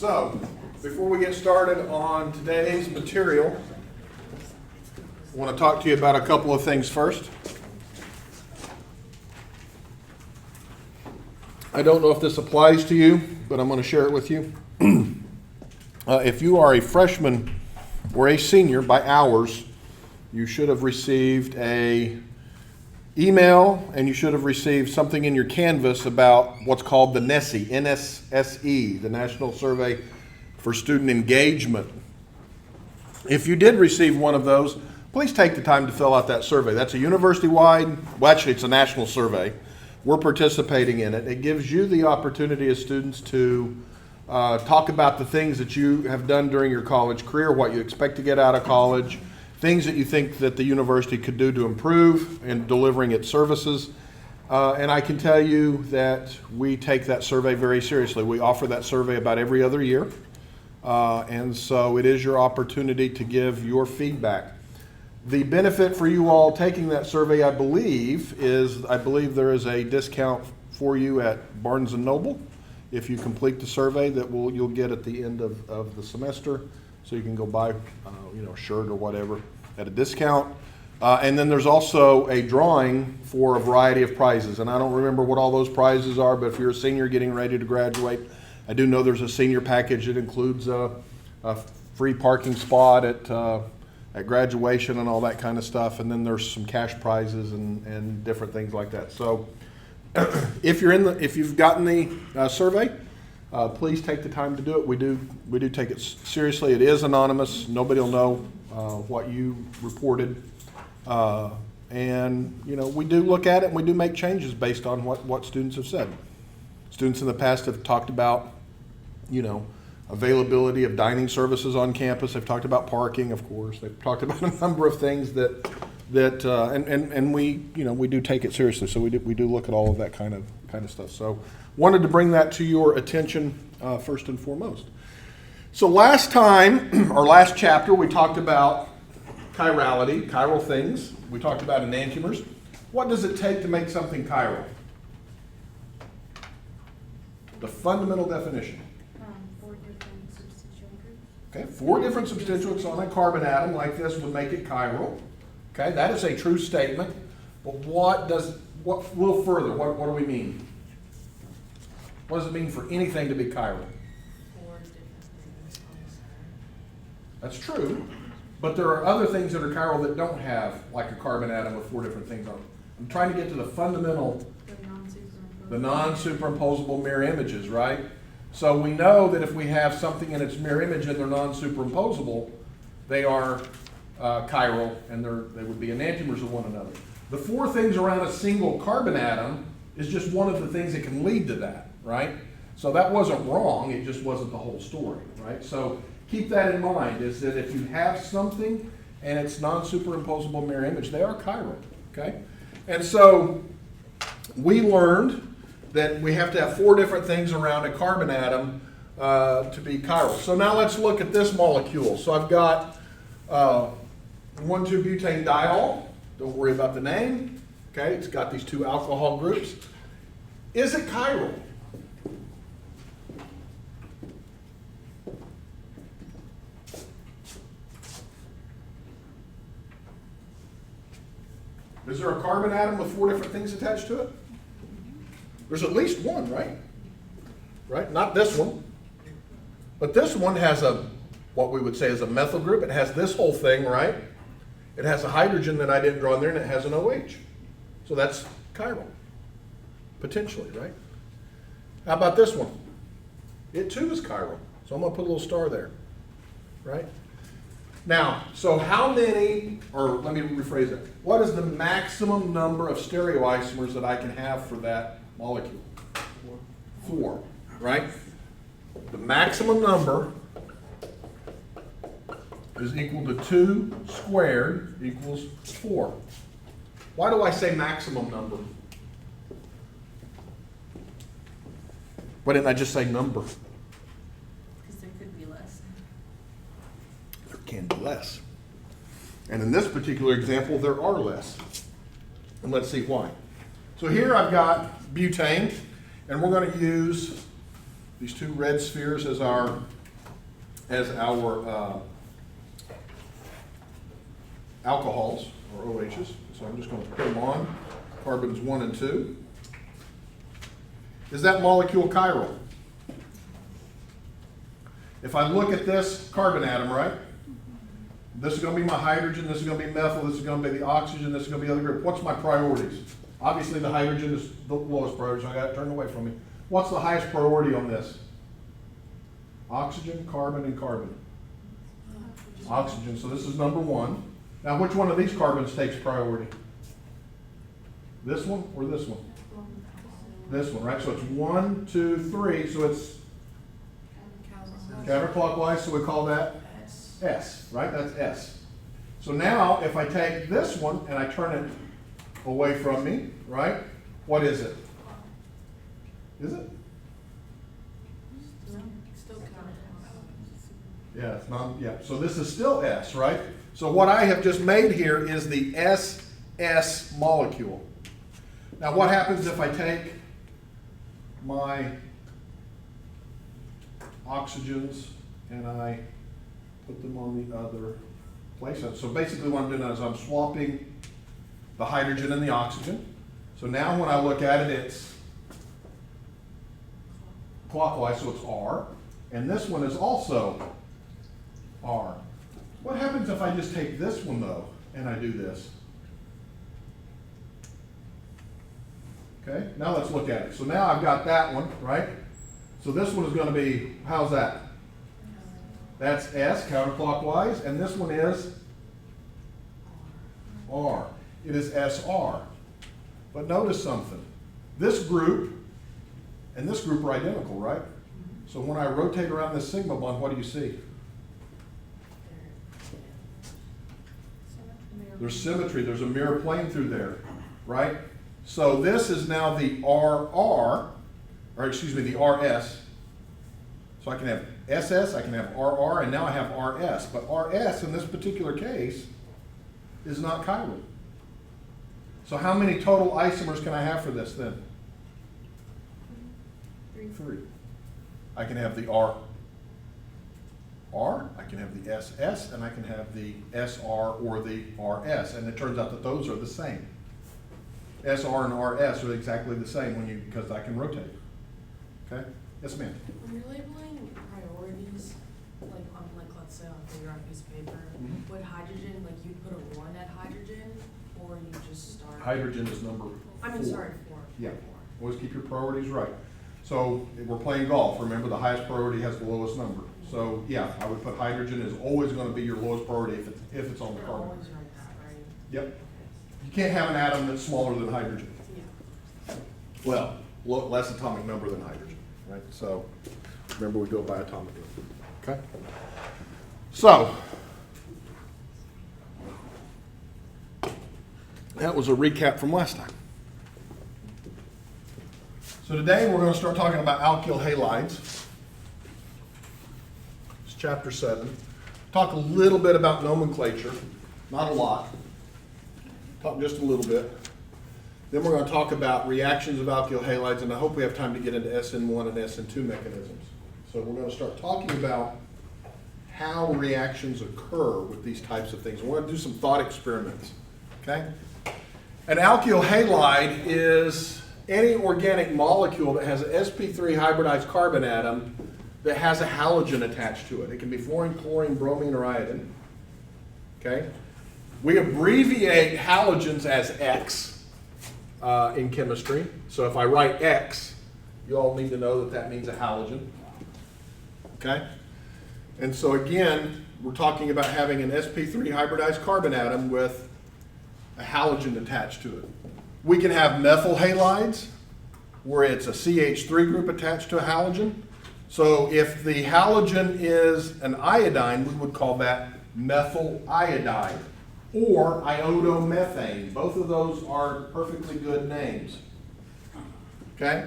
So, before we get started on today's material, I want to talk to you about a couple of things first. I don't know if this applies to you, but I'm going to share it with you. If you are a freshman or a senior by hours, you should have received a email and you should have received something in your Canvas about what's called the NSSE, NSSE, the National Survey for Student Engagement. If you did receive one of those, please take the time to fill out that survey. That's a university-wide, well actually it's a national survey. We're participating in it. It gives you the opportunity as students to talk about the things that you have done during your college career, what you expect to get out of college, things that you think that the university could do to improve in delivering its services. And I can tell you that we take that survey very seriously. We offer that survey about every other year. And so it is your opportunity to give your feedback. The benefit for you all taking that survey, I believe there is a discount for you at Barnes & Noble if you complete the survey that you'll get at the end of the semester. So you can go buy a shirt or whatever at a discount. And then there's also a drawing for a variety of prizes. And I don't remember what all those prizes are, but if you're a senior getting ready to graduate, I do know there's a senior package that includes a free parking spot at graduation and all that kind of stuff. And then there's some cash prizes and different things like that. So if you've gotten the survey, please take the time to do it. We do take it seriously. It is anonymous. Nobody will know what you reported. And we do look at it and we do make changes based on what students have said. Students in the past have talked about, availability of dining services on campus. They've talked about parking, of course. They've talked about a number of things and we do take it seriously. So we do look at all of that kind of stuff. So wanted to bring that to your attention first and foremost. So last chapter, we talked about chirality, chiral things. We talked about enantiomers. What does it take to make something chiral? The fundamental definition. 4 different substituent groups. Okay, 4 different substituents on a carbon atom like this would make it chiral. Okay, that is a true statement. But a little further, what do we mean? What does it mean for anything to be chiral? 4 different things on the center. That's true, but there are other things that are chiral that don't have like a carbon atom with 4 different things on it. I'm trying to get to the fundamental, the non-superimposable mirror images, right? So we know that if we have something in its mirror image and they're non-superimposable, they are chiral and they would be enantiomers of one another. The 4 things around a single carbon atom is just one of the things that can lead to that, right? So that wasn't wrong, it just wasn't the whole story, right? So keep that in mind, is that if you have something and it's non-superimposable mirror image, they are chiral, okay? And so we learned that we have to have 4 different things around a carbon atom to be chiral. So now let's look at this molecule. So I've got 1,2-butane diol. Don't worry about the name. Okay, it's got these 2 alcohol groups. Is it chiral? Is there a carbon atom with 4 different things attached to it? There's at least one, right? Right? Not this one. But this one has what we would say is a methyl group. It has this whole thing, right? It has a hydrogen that I didn't draw in there, and it has an OH. So that's chiral, potentially, right? How about this one? It too is chiral. So I'm going to put a little star there, right? Now, so how many, or let me rephrase that. What is the maximum number of stereoisomers that I can have for that molecule? 4, right? The maximum number is equal to 2 squared equals 4. Why do I say maximum number? Why didn't I just say number? Because there could be less. There can be less. And in this particular example, there are less. And let's see why. So here I've got butane, and we're going to use these two red spheres as our alcohols, or OHs. So I'm just going to put them on, carbons 1 and 2. Is that molecule chiral? If I look at this carbon atom, right? This is going to be my hydrogen, this is going to be methyl, this is going to be the oxygen, this is going to be the other group. What's my priorities? Obviously the hydrogen is the lowest priority, so I got it turned away from me. What's the highest priority on this? Oxygen, carbon, and carbon. Oxygen, so this is number 1. Now which one of these carbons takes priority? This one or this one? This one, right? So it's 1, 2, 3, so it's counterclockwise, so we call that S, right? That's S. So now if I take this one and I turn it away from me, right? What is it? Is it? Still counterclockwise. Yeah, it's not, yeah. So this is still S, right? So what I have just made here is the SS molecule. Now what happens if I take my oxygens and I put them on the other place? So basically what I'm doing is I'm swapping the hydrogen and the oxygen. So now when I look at it, it's clockwise, so it's R. And this one is also R. What happens if I just take this one though and I do this? Okay, now let's look at it. So now I've got that one, right? So this one is going to be, how's that? That's S, counterclockwise, and this one is R. It is SR. But notice something. This group and this group are identical, right? So when I rotate around this sigma bond, what do you see? There's symmetry. There's a mirror plane through there, right? So this is now the RR, or excuse me, the RS. So I can have SS, I can have RR, and now I have RS. But RS in this particular case is not chiral. So how many total isomers can I have for this then? 3. I can have the R, I can have the SS, and I can have the SR or the RS. And it turns out that those are the same. SR and RS are exactly the same when because I can rotate. Okay? Yes, ma'am. When you're labeling priorities, let's say on a figure on a piece of paper, would hydrogen, you'd put a 1 at hydrogen, or you just start? Hydrogen is number 4. Sorry, 4. Yeah. Always keep your priorities right. So if we're playing golf. Remember, the highest priority has the lowest number. So yeah, I would put hydrogen is always going to be your lowest priority if it's on the You're carbon. always write that, right? Yep. You can't have an atom that's smaller than hydrogen. Yeah. Well, less atomic number than hydrogen, right? So remember, we go by atomic number. Okay. So that was a recap from last time. So today we're going to start talking about alkyl halides. It's chapter 7. Talk a little bit about nomenclature, not a lot. Talk just a little bit. Then we're going to talk about reactions of alkyl halides, and I hope we have time to get into SN1 and SN2 mechanisms. So we're going to start talking about how reactions occur with these types of things. We're going to do some thought experiments. Okay? An alkyl halide is any organic molecule that has an sp3 hybridized carbon atom that has a halogen attached to it. It can be fluorine, chlorine, bromine, or iodine. Okay? We abbreviate halogens as X in chemistry. So if I write X, you all need to know that that means a halogen. Okay? And so again, we're talking about having an sp3 hybridized carbon atom with a halogen attached to it. We can have methyl halides, where it's a CH3 group attached to a halogen. So if the halogen is an iodine, we would call that methyl iodide or iodomethane. Both of those are perfectly good names. Okay?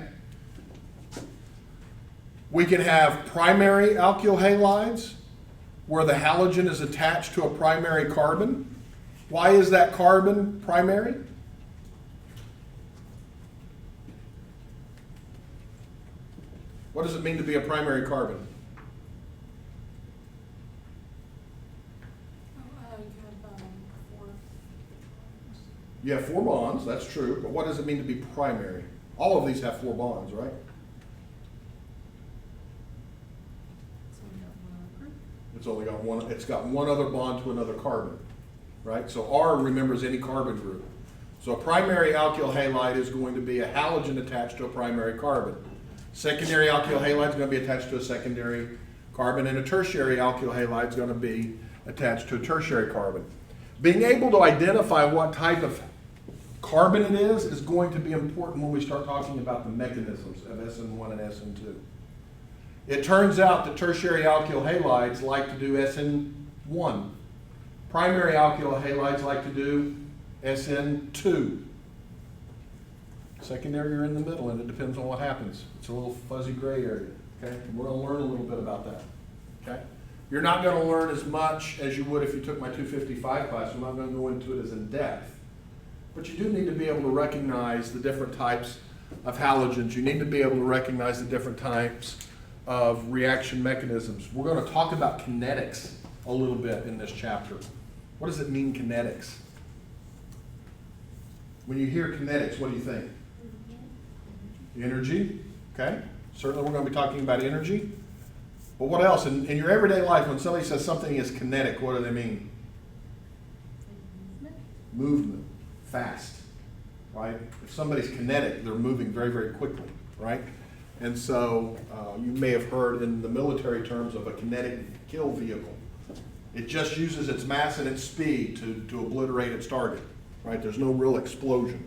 We can have primary alkyl halides, where the halogen is attached to a primary carbon. Why is that carbon primary? What does it mean to be a primary carbon? You have 4 bonds, that's true, but what does it mean to be primary? All of these have 4 bonds, right? It's got one other bond to another carbon, right? So R, remember, is any carbon group. So a primary alkyl halide is going to be a halogen attached to a primary carbon. Secondary alkyl halide is going to be attached to a secondary carbon, and a tertiary alkyl halide is going to be attached to a tertiary carbon. Being able to identify what type of carbon it is going to be important when we start talking about the mechanisms of SN1 and SN2. It turns out that tertiary alkyl halides like to do SN1. Primary alkyl halides like to do SN2. Secondary are in the middle, and it depends on what happens. It's a little fuzzy gray area. Okay, we're going to learn a little bit about that. Okay, you're not going to learn as much as you would if you took my 255 class. I'm not going to go into it as in depth, but you do need to be able to recognize the different types of halogens. You need to be able to recognize the different types of reaction mechanisms. We're going to talk about kinetics a little bit in this chapter. What does it mean, kinetics? When you hear kinetics, what do you think? Energy, okay? Certainly we're going to be talking about energy. But what else? In your everyday life, when somebody says something is kinetic, what do they mean? Movement, fast, right? If somebody's kinetic, they're moving very, very quickly, right? And so you may have heard in the military terms of a kinetic kill vehicle. It just uses its mass and its speed to obliterate its target, right? There's no real explosion.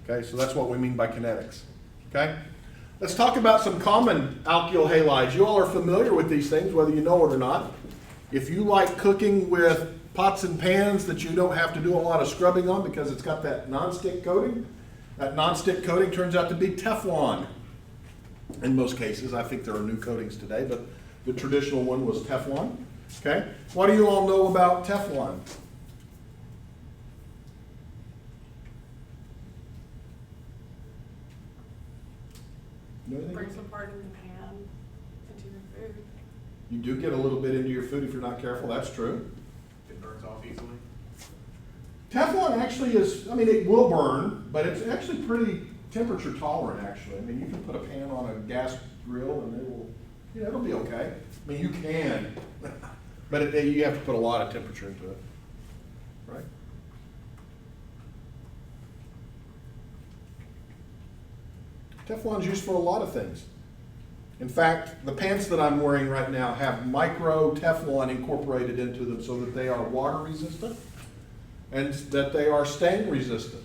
Okay, so that's what we mean by kinetics. Okay? Let's talk about some common alkyl halides. You all are familiar with these things, whether you know it or not. If you like cooking with pots and pans that you don't have to do a lot of scrubbing on because it's got that nonstick coating, that nonstick coating turns out to be Teflon. In most cases, I think there are new coatings today, but the traditional one was Teflon. Okay? What do you all know about Teflon? Breaks apart in the pan into your food. You do get a little bit into your food if you're not careful, that's true. It burns off easily. Teflon actually is, I mean, it will burn, but it's actually pretty temperature tolerant, actually. I mean, you can put a pan on a gas grill and it will, you know, it'll be okay. I mean, you can, but you have to put a lot of temperature into it, right? Teflon's used for a lot of things. In fact, the pants that I'm wearing right now have micro Teflon incorporated into them so that they are water resistant and that they are stain resistant.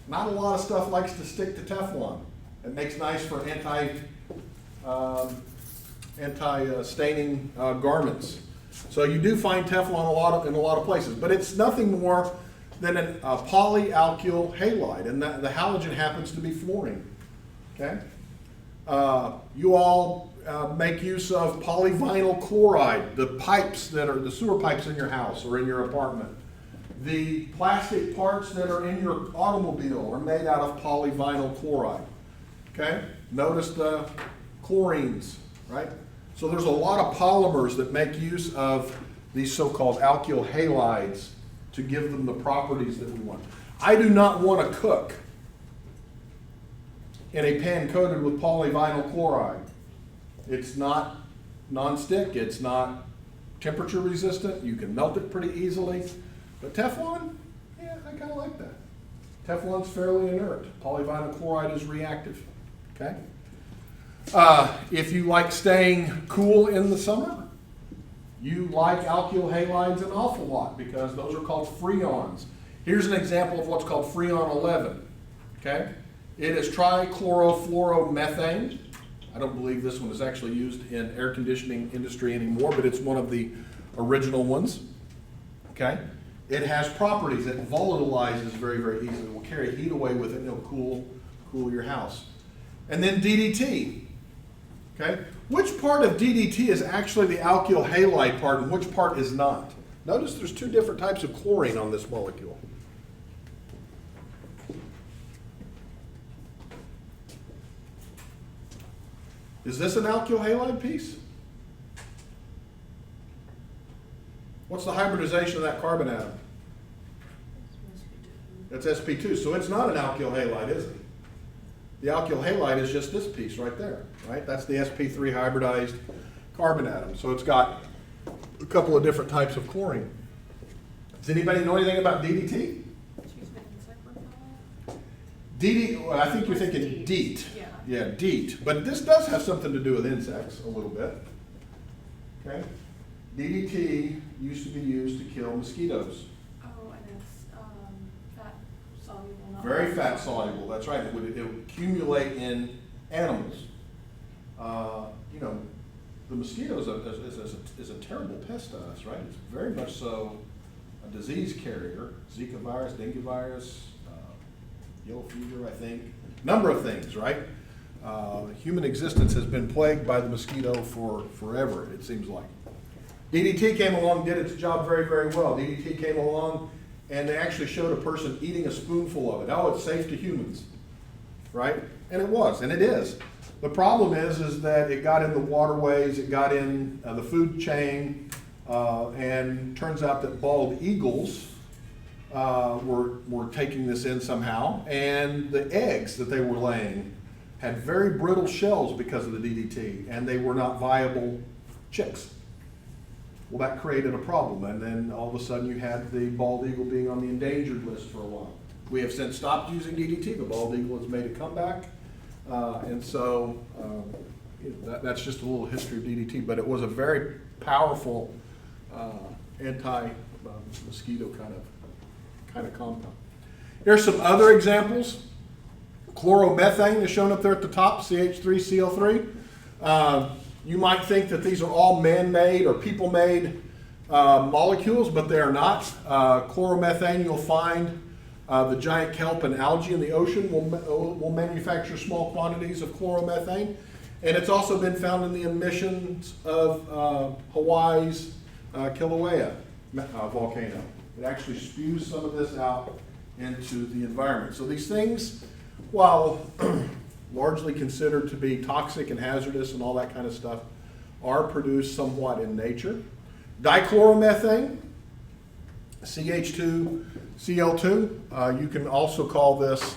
Not a lot of stuff likes to stick to Teflon. It makes nice for anti-staining garments. So you do find Teflon in a lot of places, but it's nothing more than a polyalkyl halide, and the halogen happens to be fluorine. Okay? You all make use of polyvinyl chloride, the pipes that are the sewer pipes in your house or in your apartment. The plastic parts that are in your automobile are made out of polyvinyl chloride. Okay? Notice the chlorines, right? So there's a lot of polymers that make use of these so-called alkyl halides to give them the properties that we want. I do not want to cook in a pan coated with polyvinyl chloride. It's not non-stick, it's not temperature resistant, you can melt it pretty easily. But Teflon, yeah, I kind of like that. Teflon's fairly inert. Polyvinyl chloride is reactive, okay? If you like staying cool in the summer, you like alkyl halides an awful lot because those are called freons. Here's an example of what's called Freon 11, okay? It is trichlorofluoromethane. I don't believe this one is actually used in air conditioning industry anymore, but it's one of the original ones, okay? It has properties. It volatilizes very, very easily. It will carry heat away with it and it'll cool your house. And then DDT, okay? Which part of DDT is actually the alkyl halide part and which part is not? Notice there's two different types of chlorine on this molecule. Is this an alkyl halide piece? What's the hybridization of that carbon atom? That's sp2, so it's not an alkyl halide, is it? The alkyl halide is just this piece right there, right? That's the sp3 hybridized carbon atom. So it's got a couple of different types of chlorine. Does anybody know anything about DDT? Well, I think you're thinking DEET. Yeah, DEET. But this does have something to do with insects a little bit. Okay? DDT used to be used to kill mosquitoes. Oh, and it's fat soluble. Not Very fat soluble, that's right. It would accumulate in animals. You know, the mosquito is a terrible pest to us, right? It's very much so a disease carrier. Zika virus, dengue virus, yellow fever, I think. Number of things, right? Human existence has been plagued by the mosquito for forever, it seems like. DDT came along, did its job very, very well. DDT came along and they actually showed a person eating a spoonful of it. Oh, it's safe to humans, right? And it was, and it is. The problem is that it got in the waterways, it got in the food chain, and turns out that bald eagles were taking this in somehow, and the eggs that they were laying had very brittle shells because of the DDT, and they were not viable chicks. Well, that created a problem, and then all of a sudden you had the bald eagle being on the endangered list for a while. We have since stopped using DDT. The bald eagle has made a comeback, and so that's just a little history of DDT, but it was a very powerful anti-mosquito kind of compound. Here's some other examples. Chloromethane is shown up there at the top, CH3CL3. You might think that these are all man-made or people-made molecules, but they are not. Chloromethane, you'll find the giant kelp and algae in the ocean will manufacture small quantities of chloromethane. And it's also been found in the emissions of Hawaii's Kilauea volcano. It actually spews some of this out into the environment. So these things, while largely considered to be toxic and hazardous and all that kind of stuff, are produced somewhat in nature. Dichloromethane, CH2Cl2. You can also call this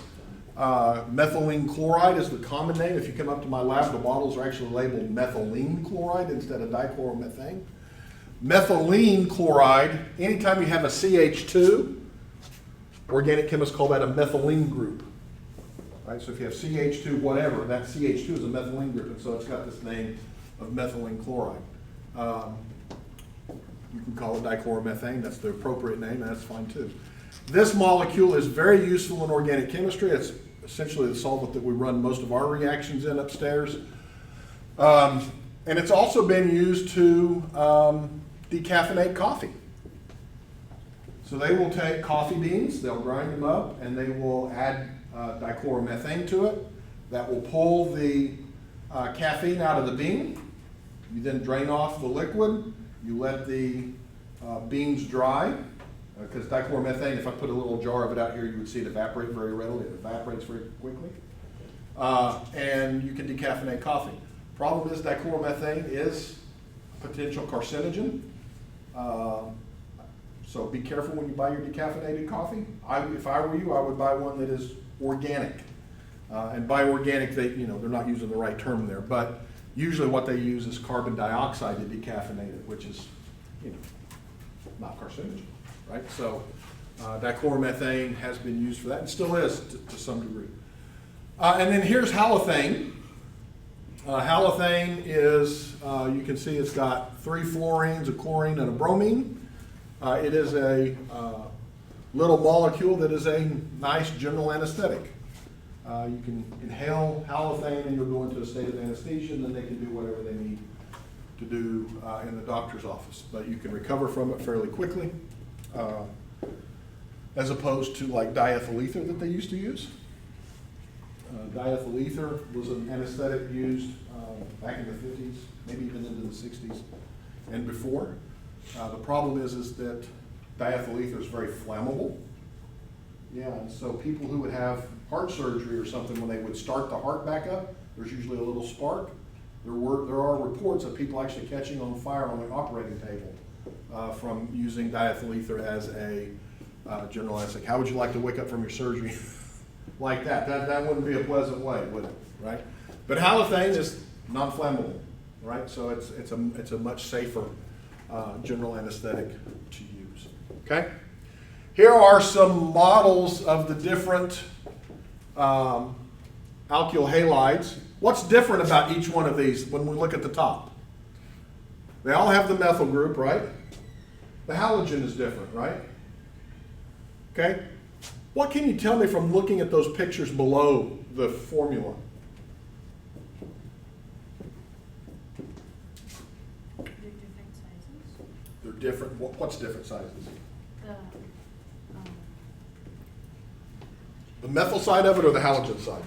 methylene chloride is the common name. If you come up to my lab, the bottles are actually labeled methylene chloride instead of dichloromethane. Methylene chloride, anytime you have a CH2, organic chemists call that a methylene group. Right? So if you have CH2 whatever, that CH2 is a methylene group, and so it's got this name of methylene chloride. You can call it dichloromethane, that's the appropriate name, and that's fine too. This molecule is very useful in organic chemistry. It's essentially the solvent that we run most of our reactions in upstairs. And it's also been used to decaffeinate coffee. So they will take coffee beans, they'll grind them up, and they will add dichloromethane to it. That will pull the caffeine out of the bean. You then drain off the liquid. You let the beans dry, because dichloromethane, if I put a little jar of it out here, you would see it evaporate very readily. It evaporates very quickly. And you can decaffeinate coffee. Problem is dichloromethane is a potential carcinogen. So be careful when you buy your decaffeinated coffee. If I were you, I would buy one that is organic. And by organic, they're not using the right term there, but usually what they use is carbon dioxide to decaffeinate it, which is, not carcinogen, right? So dichloromethane has been used for that and still is to some degree. And then here's halothane. Halothane is, you can see it's got 3 fluorines, a chlorine, and a bromine. It is a little molecule that is a nice general anesthetic. You can inhale halothane and you'll go into a state of anesthesia, and then they can do whatever they need to do in the doctor's office. But you can recover from it fairly quickly, as opposed to like diethyl ether that they used to use. Diethyl ether was an anesthetic used back in the 50s, maybe even into the 60s and before. The problem is that diethyl ether is very flammable. Yeah, and so people who would have heart surgery or something, when they would start the heart back up, there's usually a little spark. There are reports of people actually catching on fire on the operating table from using diethyl ether as a general anesthetic. How would you like to wake up from your surgery like that? That wouldn't be a pleasant way, would it? Right? But halothane is non-flammable, right? So it's a much safer general anesthetic to use. Okay. Here are some models of the different alkyl halides. What's different about each one of these when we look at the top? They all have the methyl group, right? The halogen is different, right? Okay? What can you tell me from looking at those pictures below the formula? They're different sizes. They're different. What's different sizes? The methyl side of it or the halogen side?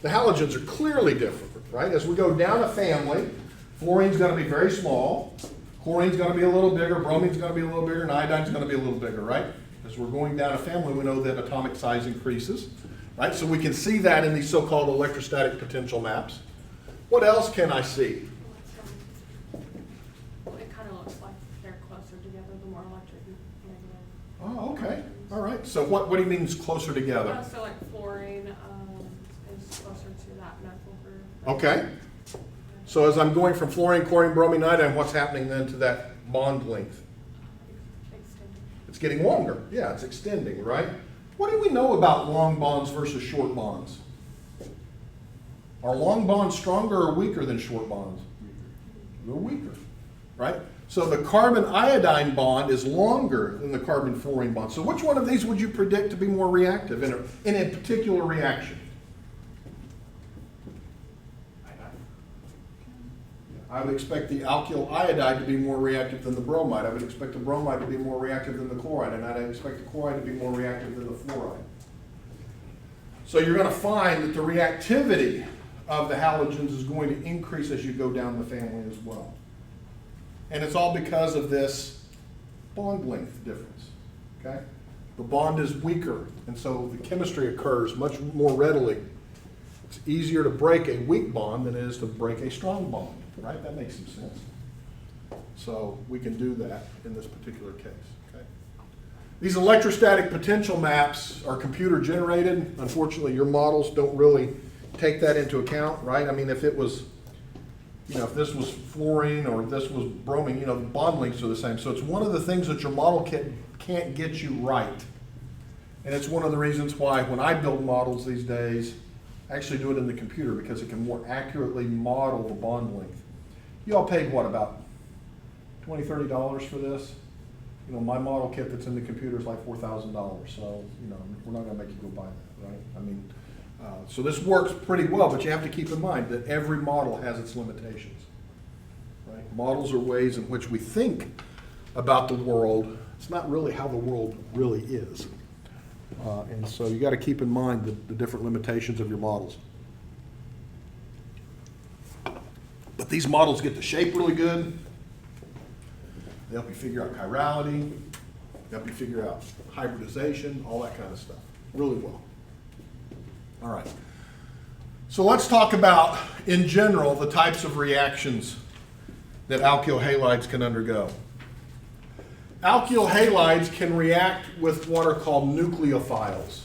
The halogens are clearly different, right? As we go down a family, fluorine's going to be very small, chlorine's going to be a little bigger, bromine's going to be a little bigger, and iodine's going to be a little bigger, right? As we're going down a family, we know that atomic size increases, right? So we can see that in these so-called electrostatic potential maps. What else can I see? It kind of looks like they're closer together, the more electric negative. Oh, okay. All right. So what do you mean is closer together? So like fluorine is closer to that methyl group. Okay. So as I'm going from fluorine, chlorine, bromine, iodine, what's happening then to that bond length? Extended. It's getting longer. Yeah, it's extending, right? What do we know about long bonds versus short bonds? Are long bonds stronger or weaker than short bonds? They're weaker, right? So the carbon-iodine bond is longer than the carbon-fluorine bond. So which one of these would you predict to be more reactive in a particular reaction? I would expect the alkyl iodide to be more reactive than the bromide. I would expect the bromide to be more reactive than the chloride, and I'd expect the chloride to be more reactive than the fluoride. So you're going to find that the reactivity of the halogens is going to increase as you go down the family as well. And it's all because of this bond length difference, okay? The bond is weaker, and so the chemistry occurs much more readily. It's easier to break a weak bond than it is to break a strong bond, right? That makes some sense. So we can do that in this particular case, okay? These electrostatic potential maps are computer generated. Unfortunately, your models don't really take that into account, right? I mean, if it was, if this was fluorine or this was bromine, the bond lengths are the same. So it's one of the things that your model can't get you right. And it's one of the reasons why when I build models these days, I actually do it in the computer because it can more accurately model the bond length. You all paid what, about $20, $30 for this? My model kit that's in the computer is like $4,000. So, we're not going to make you go buy that, right? I mean, so this works pretty well, but you have to keep in mind that every model has its limitations, right? Models are ways in which we think about the world. It's not really how the world really is. And so you got to keep in mind the different limitations of your models. But these models get the shape really good. They help you figure out chirality. They help you figure out hybridization, all that kind of stuff, really well. All right. So let's talk about, in general, the types of reactions that alkyl halides can undergo. Alkyl halides can react with what are called nucleophiles.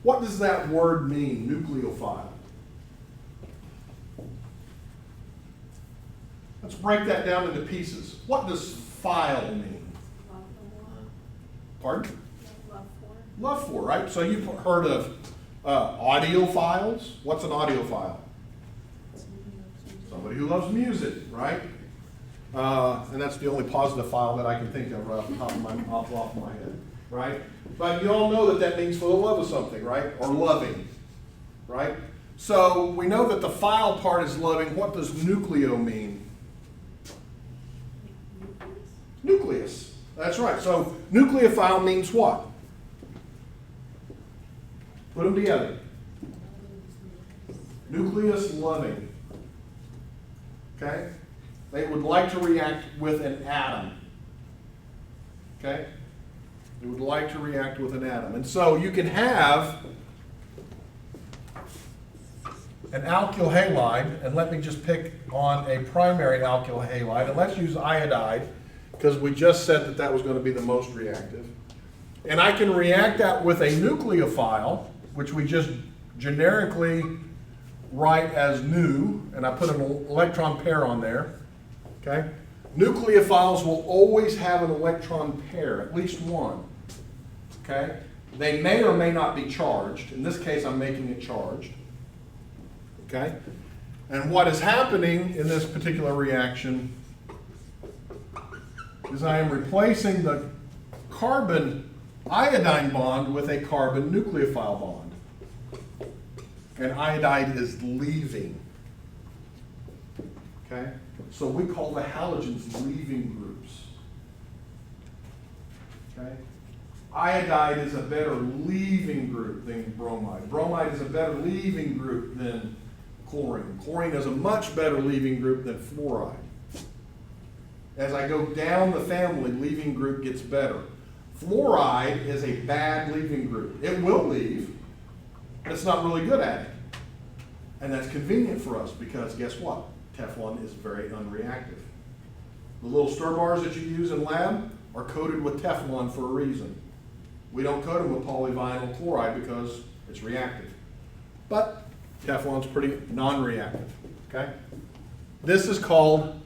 What does that word mean, nucleophile? Let's break that down into pieces. What does phile mean? Pardon? Love for. Love for, right? So you've heard of audiophiles. What's an audiophile? Somebody who loves music, right? And that's the only positive file that I can think of right off the top of my head, right? But you all know that means for the love of something, right? Or loving, right? So we know that the phile part is loving. What does nucleo mean? Nucleus. That's right. So nucleophile means what? Put them together. Nucleus loving. Okay? They would like to react with an atom. Okay? They would like to react with an atom. And so you can have an alkyl halide, and let me just pick on a primary alkyl halide, and let's use iodide, because we just said that that was going to be the most reactive. And I can react that with a nucleophile, which we just generically write as nu, and I put an electron pair on there, okay? Nucleophiles will always have an electron pair, at least one, okay? They may or may not be charged. In this case, I'm making it charged, okay? And what is happening in this particular reaction is I am replacing the carbon iodine bond with a carbon nucleophile bond. And iodide is leaving. Okay? So we call the halogens leaving groups. Okay? Iodide is a better leaving group than bromide. Bromide is a better leaving group than chlorine. Chlorine is a much better leaving group than fluoride. As I go down the family, leaving group gets better. Fluoride is a bad leaving group. It will leave, but it's not really good at it. And that's convenient for us because guess what? Teflon is very unreactive. The little stir bars that you use in lab are coated with Teflon for a reason. We don't coat them with polyvinyl chloride because it's reactive. But Teflon's pretty non-reactive, okay? This is called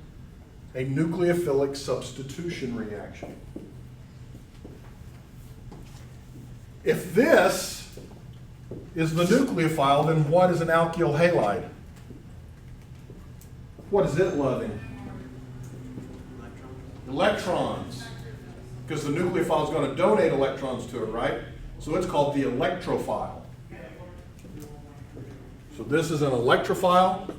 a nucleophilic substitution reaction. If this is the nucleophile, then what is an alkyl halide? What is it loving? Electrons. Because the nucleophile is going to donate electrons to it, right? So it's called the electrophile. So this is an electrophile.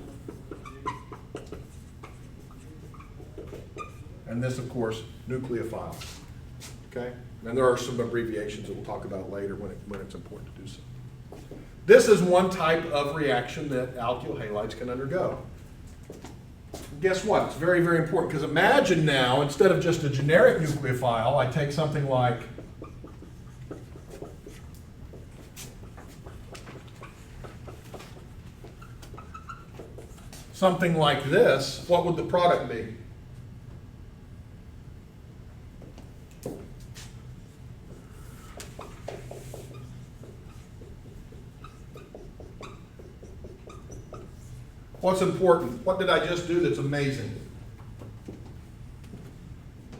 And this, of course, nucleophile. Okay? And there are some abbreviations that we'll talk about later when it's important to do so. This is one type of reaction that alkyl halides can undergo. Guess what? It's very, very important because imagine now, instead of just a generic nucleophile, I take something like this. What would the product be? What's important? What did I just do that's amazing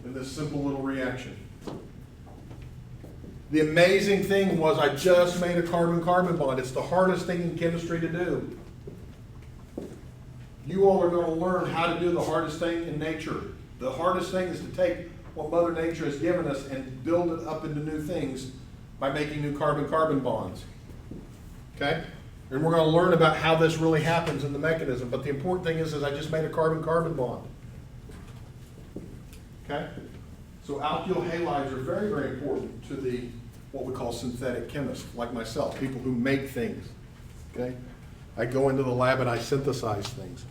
in this simple little reaction? The amazing thing was I just made a carbon-carbon bond. It's the hardest thing in chemistry to do. You all are going to learn how to do the hardest thing in nature. The hardest thing is to take what Mother Nature has given us and build it up into new things by making new carbon-carbon bonds. Okay? And we're going to learn about how this really happens in the mechanism. But the important thing is I just made a carbon-carbon bond. Okay? So alkyl halides are very, very important to the what we call synthetic chemists, like myself, people who make things. Okay? I go into the lab and I synthesize things.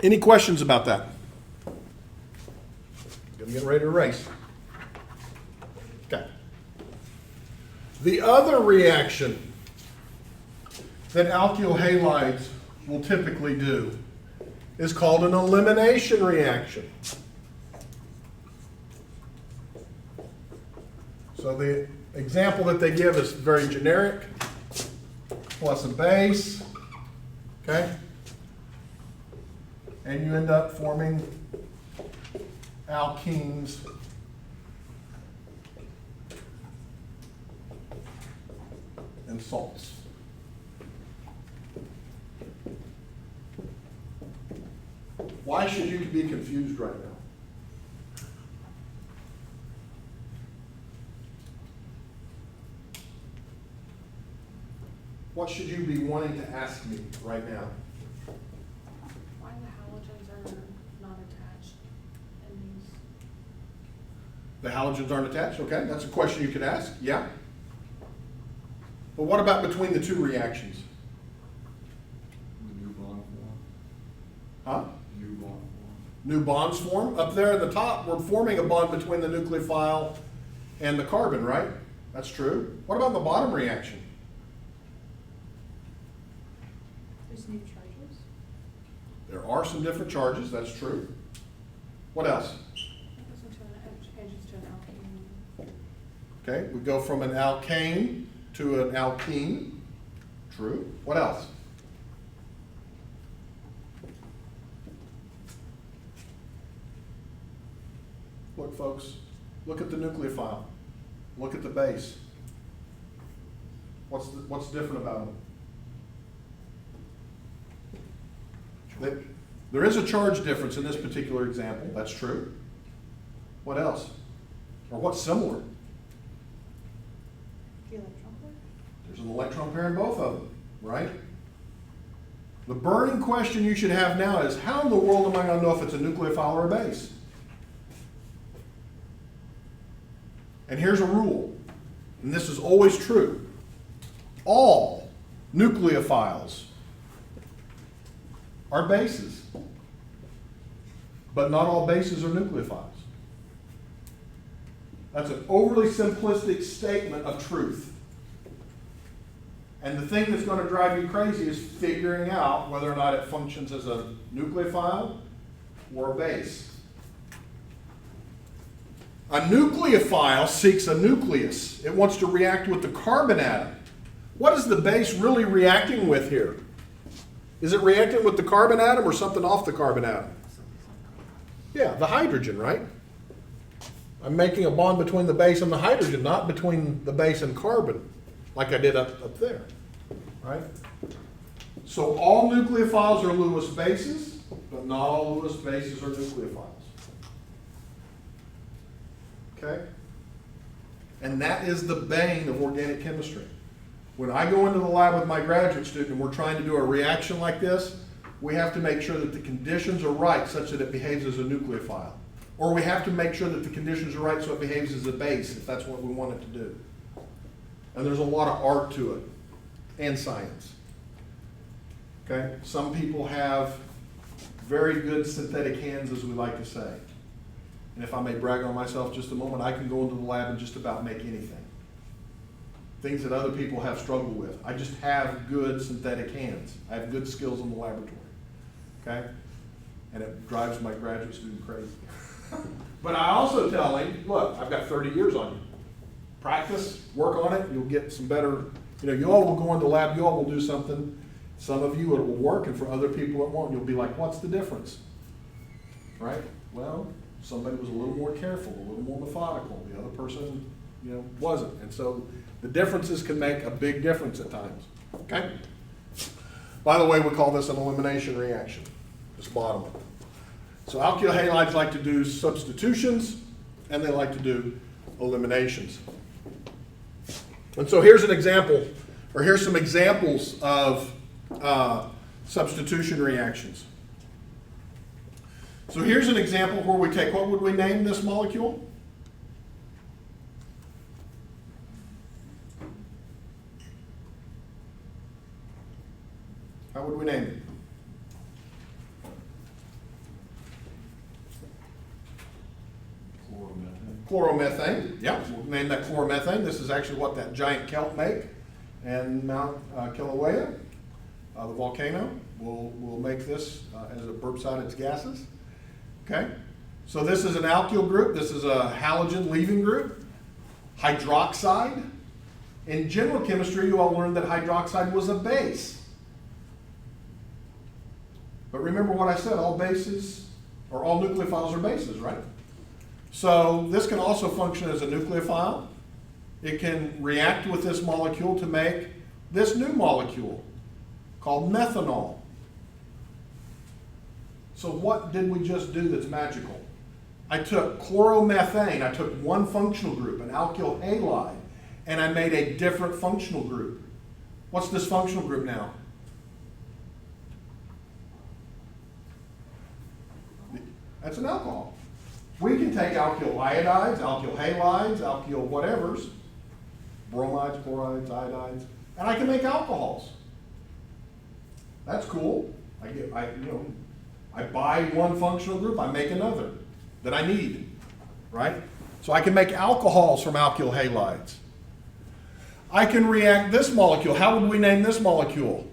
Any questions about that? I'm getting ready to race. Okay. The other reaction that alkyl halides will typically do is called an elimination reaction. So the example that they give is very generic, plus a base, okay? And you end up forming alkenes and salts. Why should you be confused right now? What should you be wanting to ask me right now? Why the halogens are not attached in these? The halogens aren't attached? Okay, that's a question you could ask. Yeah. But what about between the two reactions? New bond form. Huh? New bond form. New bonds form. Up there at the top, we're forming a bond between the nucleophile and the carbon, right? That's true. What about the bottom reaction? There's new charges. There are some different charges, that's true. What else? It changes to an alkene. Okay, we go from an alkane to an alkene. True. What else? Look, folks, look at the nucleophile. Look at the base. What's different about them? There is a charge difference in this particular example. That's true. What else? Or what's similar? The electron pair? There's an electron pair in both of them, right? The burning question you should have now is, how in the world am I going to know if it's a nucleophile or a base? And here's a rule, and this is always true. All nucleophiles are bases, but not all bases are nucleophiles. That's an overly simplistic statement of truth. And the thing that's going to drive you crazy is figuring out whether or not it functions as a nucleophile or a base. A nucleophile seeks a nucleus. It wants to react with the carbon atom. What is the base really reacting with here? Is it reacting with the carbon atom or something off the carbon atom? Yeah, the hydrogen, right? I'm making a bond between the base and the hydrogen, not between the base and carbon, like I did up there, right? So all nucleophiles are Lewis bases, but not all Lewis bases are nucleophiles. Okay? And that is the bane of organic chemistry. When I go into the lab with my graduate student and we're trying to do a reaction like this, we have to make sure that the conditions are right such that it behaves as a nucleophile. Or we have to make sure that the conditions are right so it behaves as a base, if that's what we want it to do. And there's a lot of art to it, and science. Okay? Some people have very good synthetic hands, as we like to say. And if I may brag on myself just a moment, I can go into the lab and just about make anything. Things that other people have struggled with. I just have good synthetic hands. I have good skills in the laboratory. Okay? And it drives my graduate student crazy. But I also tell him, look, I've got 30 years on you. Practice, work on it, you'll get some better, you all will go into the lab, you all will do something. Some of you it will work, and for other people it won't. You'll be like, what's the difference? Right? Well, somebody was a little more careful, a little more methodical. The other person, wasn't. And so the differences can make a big difference at times. Okay? By the way, we call this an elimination reaction. This bottom one. So alkyl halides like to do substitutions, and they like to do eliminations. And so here's an example, or here's some examples of substitution reactions. So here's an example where we take, what would we name this molecule? How would we name it? Chloromethane. Yep, we'll name that chloromethane. This is actually what that giant kelp make. And Mount Kilauea, the volcano, will make this as it burps out its gases. Okay? So this is an alkyl group. This is a halogen leaving group. Hydroxide. In general chemistry, you all learned that hydroxide was a base. But remember what I said, all bases, or all nucleophiles are bases, right? So this can also function as a nucleophile. It can react with this molecule to make this new molecule called methanol. So what did we just do that's magical? I took chloromethane, I took one functional group, an alkyl halide, and I made a different functional group. What's this functional group now? That's an alcohol. We can take alkyl iodides, alkyl halides, alkyl whatevers, bromides, chlorides, iodides, and I can make alcohols. That's cool. I buy one functional group, I make another that I need, right? So I can make alcohols from alkyl halides. I can react this molecule. How would we name this molecule?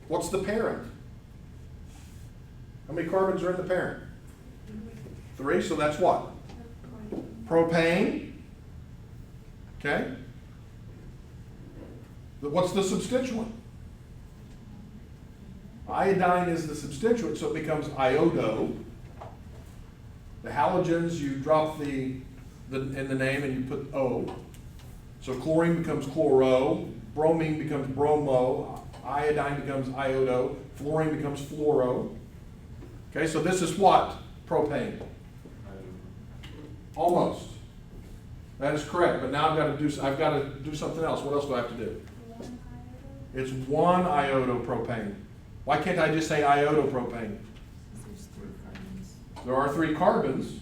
What's the parent? How many carbons are in the parent? 3, so that's what? Propane. Okay? What's the substituent? Iodine is the substituent, so it becomes iodo. The halogens, you drop the in the name and you put O. So chlorine becomes chloro, bromine becomes bromo, iodine becomes iodo, fluorine becomes fluoro. Okay, so this is what? Propane. Almost. That is correct, but now I've got to do something else. What else do I have to do? It's 1 iodo-propane. Why can't I just say iodo-propane? There's 3 carbons. There are 3 carbons.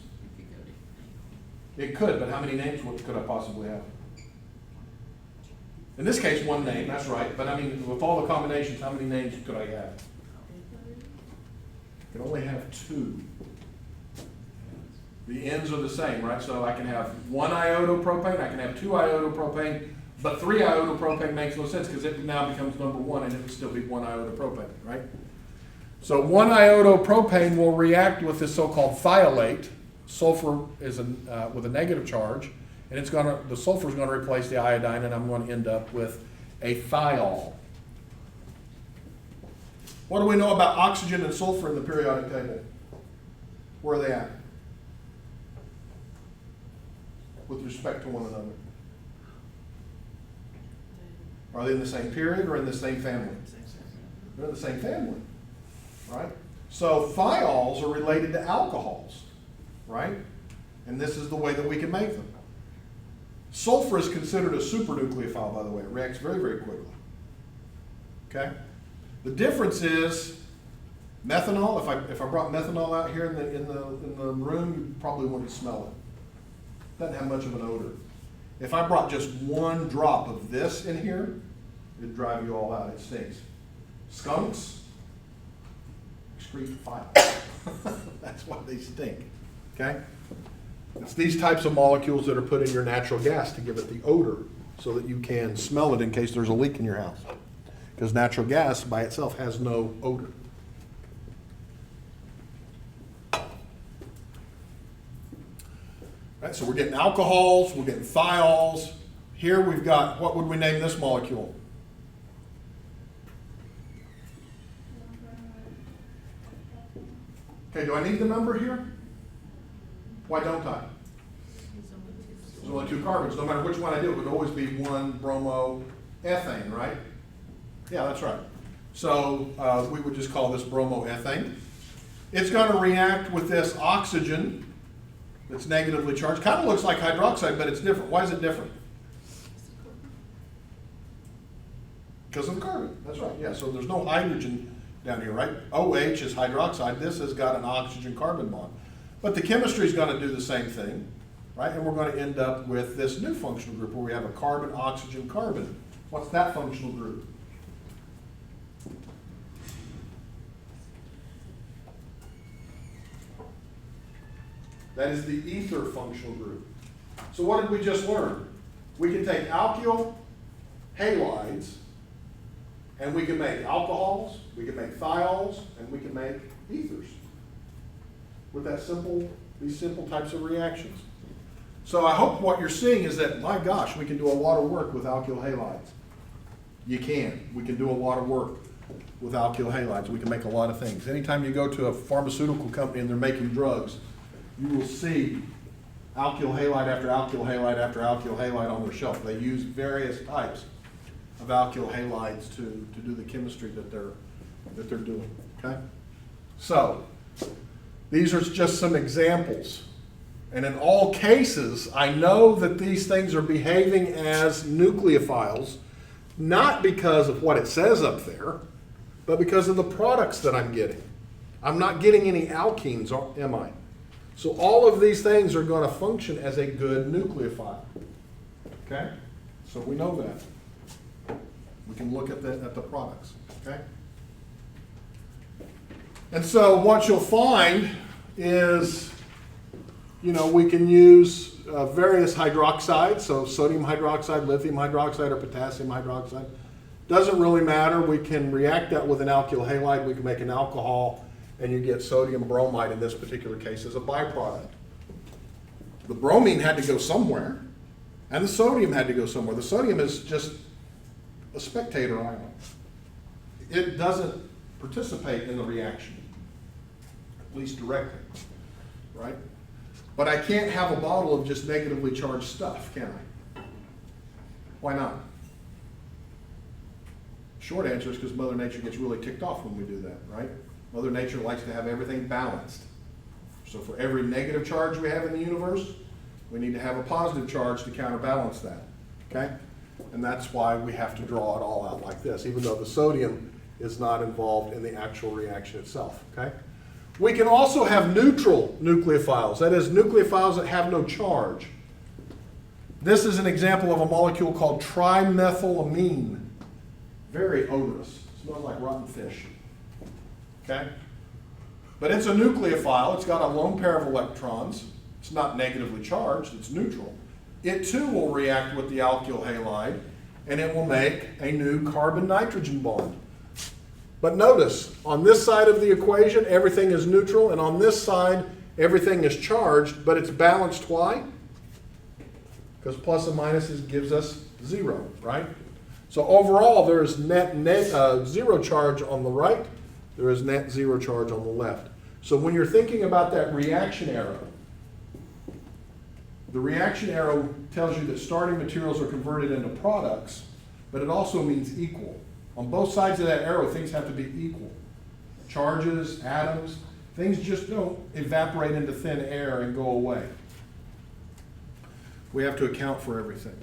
It could, but how many names could I possibly have? In this case, 1 name, that's right. But I mean, with all the combinations, how many names could I have? I can only have 2. The ends are the same, right? So I can have 1 iodo-propane, I can have 2 iodo-propane, but 3 iodo-propane makes no sense because it now becomes number 1 and it would still be 1 iodo-propane, right? So 1 iodo-propane will react with this so-called thiolate. Sulfur is with a negative charge, and the sulfur is going to replace the iodine, and I'm going to end up with a thiol. What do we know about oxygen and sulfur in the periodic table? Where are they at? With respect to one another. Are they in the same period or in the same family? They're in the same family, right? So thiols are related to alcohols, right? And this is the way that we can make them. Sulfur is considered a supernucleophile, by the way. It reacts very, very quickly. Okay? The difference is methanol. If I brought methanol out here in the room, you probably wouldn't smell it. Doesn't have much of an odor. If I brought just 1 drop of this in here, it'd drive you all out. It stinks. Skunks excrete fire. That's why they stink. Okay? It's these types of molecules that are put in your natural gas to give it the odor so that you can smell it in case there's a leak in your house. Because natural gas by itself has no odor. Right, so we're getting alcohols, we're getting thiols. Here we've got, what would we name this molecule? Okay, do I need the number here? Why don't I? There's only 2 carbons. No matter which one I do, it would always be 1 bromoethane, right? Yeah, that's right. So we would just call this bromoethane. It's going to react with this oxygen that's negatively charged. Kind of looks like hydroxide, but it's different. Why is it different? Because of the carbon. That's right. Yeah, so there's no hydrogen down here, right? OH is hydroxide. This has got an oxygen-carbon bond. But the chemistry is going to do the same thing, right? And we're going to end up with this new functional group where we have a carbon, oxygen, carbon. What's that functional group? That is the ether functional group. So what did we just learn? We can take alkyl halides and we can make alcohols, we can make thiols, and we can make ethers with these simple types of reactions. So I hope what you're seeing is that, my gosh, we can do a lot of work with alkyl halides. You can. We can do a lot of work with alkyl halides. We can make a lot of things. Anytime you go to a pharmaceutical company and they're making drugs, you will see alkyl halide after alkyl halide after alkyl halide on their shelf. They use various types of alkyl halides to do the chemistry that they're doing. Okay? So these are just some examples. And in all cases, I know that these things are behaving as nucleophiles, not because of what it says up there, but because of the products that I'm getting. I'm not getting any alkenes, am I? So all of these things are going to function as a good nucleophile. Okay? So we know that. We can look at the products. Okay? And so what you'll find is, we can use various hydroxides, so sodium hydroxide, lithium hydroxide, or potassium hydroxide. Doesn't really matter. We can react that with an alkyl halide. We can make an alcohol, and you get sodium bromide in this particular case as a byproduct. The bromine had to go somewhere, and the sodium had to go somewhere. The sodium is just a spectator ion. It doesn't participate in the reaction, at least directly, right? But I can't have a bottle of just negatively charged stuff, can I? Why not? Short answer is because Mother Nature gets really ticked off when we do that, right? Mother Nature likes to have everything balanced. So for every negative charge we have in the universe, we need to have a positive charge to counterbalance that, okay? And that's why we have to draw it all out like this, even though the sodium is not involved in the actual reaction itself, okay? We can also have neutral nucleophiles, that is, nucleophiles that have no charge. This is an example of a molecule called trimethylamine. Very odorous, smells like rotten fish, okay? But it's a nucleophile. It's got a lone pair of electrons. It's not negatively charged, it's neutral. It too will react with the alkyl halide, and it will make a new carbon-nitrogen bond. But notice, on this side of the equation, everything is neutral, and on this side, everything is charged, but it's balanced. Why? Because plus and minuses gives us 0, right? So overall, there is net 0 charge on the right, there is net 0 charge on the left. So when you're thinking about that reaction arrow, the reaction arrow tells you that starting materials are converted into products, but it also means equal. On both sides of that arrow, things have to be equal. Charges, atoms, things just don't evaporate into thin air and go away. We have to account for everything.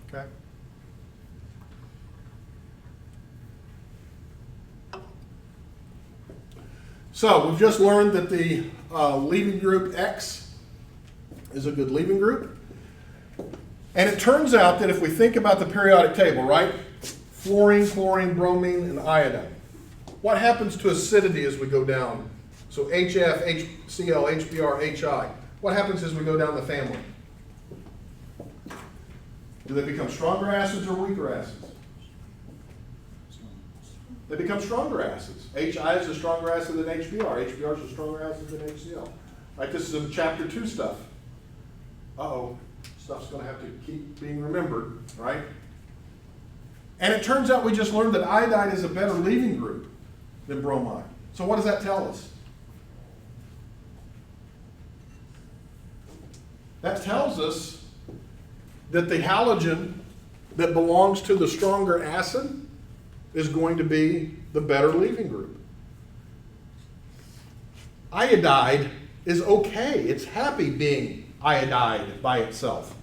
Okay? So we've just learned that the leaving group X is a good leaving group. And it turns out that if we think about the periodic table, right? Fluorine, chlorine, bromine, and iodine. What happens to acidity as we go down? So HF, HCl, HBr, HI. What happens as we go down the family? Do they become stronger acids or weaker acids? They become stronger acids. HI is a stronger acid than HBr. HBr is a stronger acid than HCl. Right, this is some chapter 2 stuff. Uh-oh, stuff's going to have to keep being remembered, right? And it turns out we just learned that iodine is a better leaving group than bromide. So what does that tell us? That tells us that the halogen that belongs to the stronger acid is going to be the better leaving group. Iodide is okay. It's happy being iodide by itself.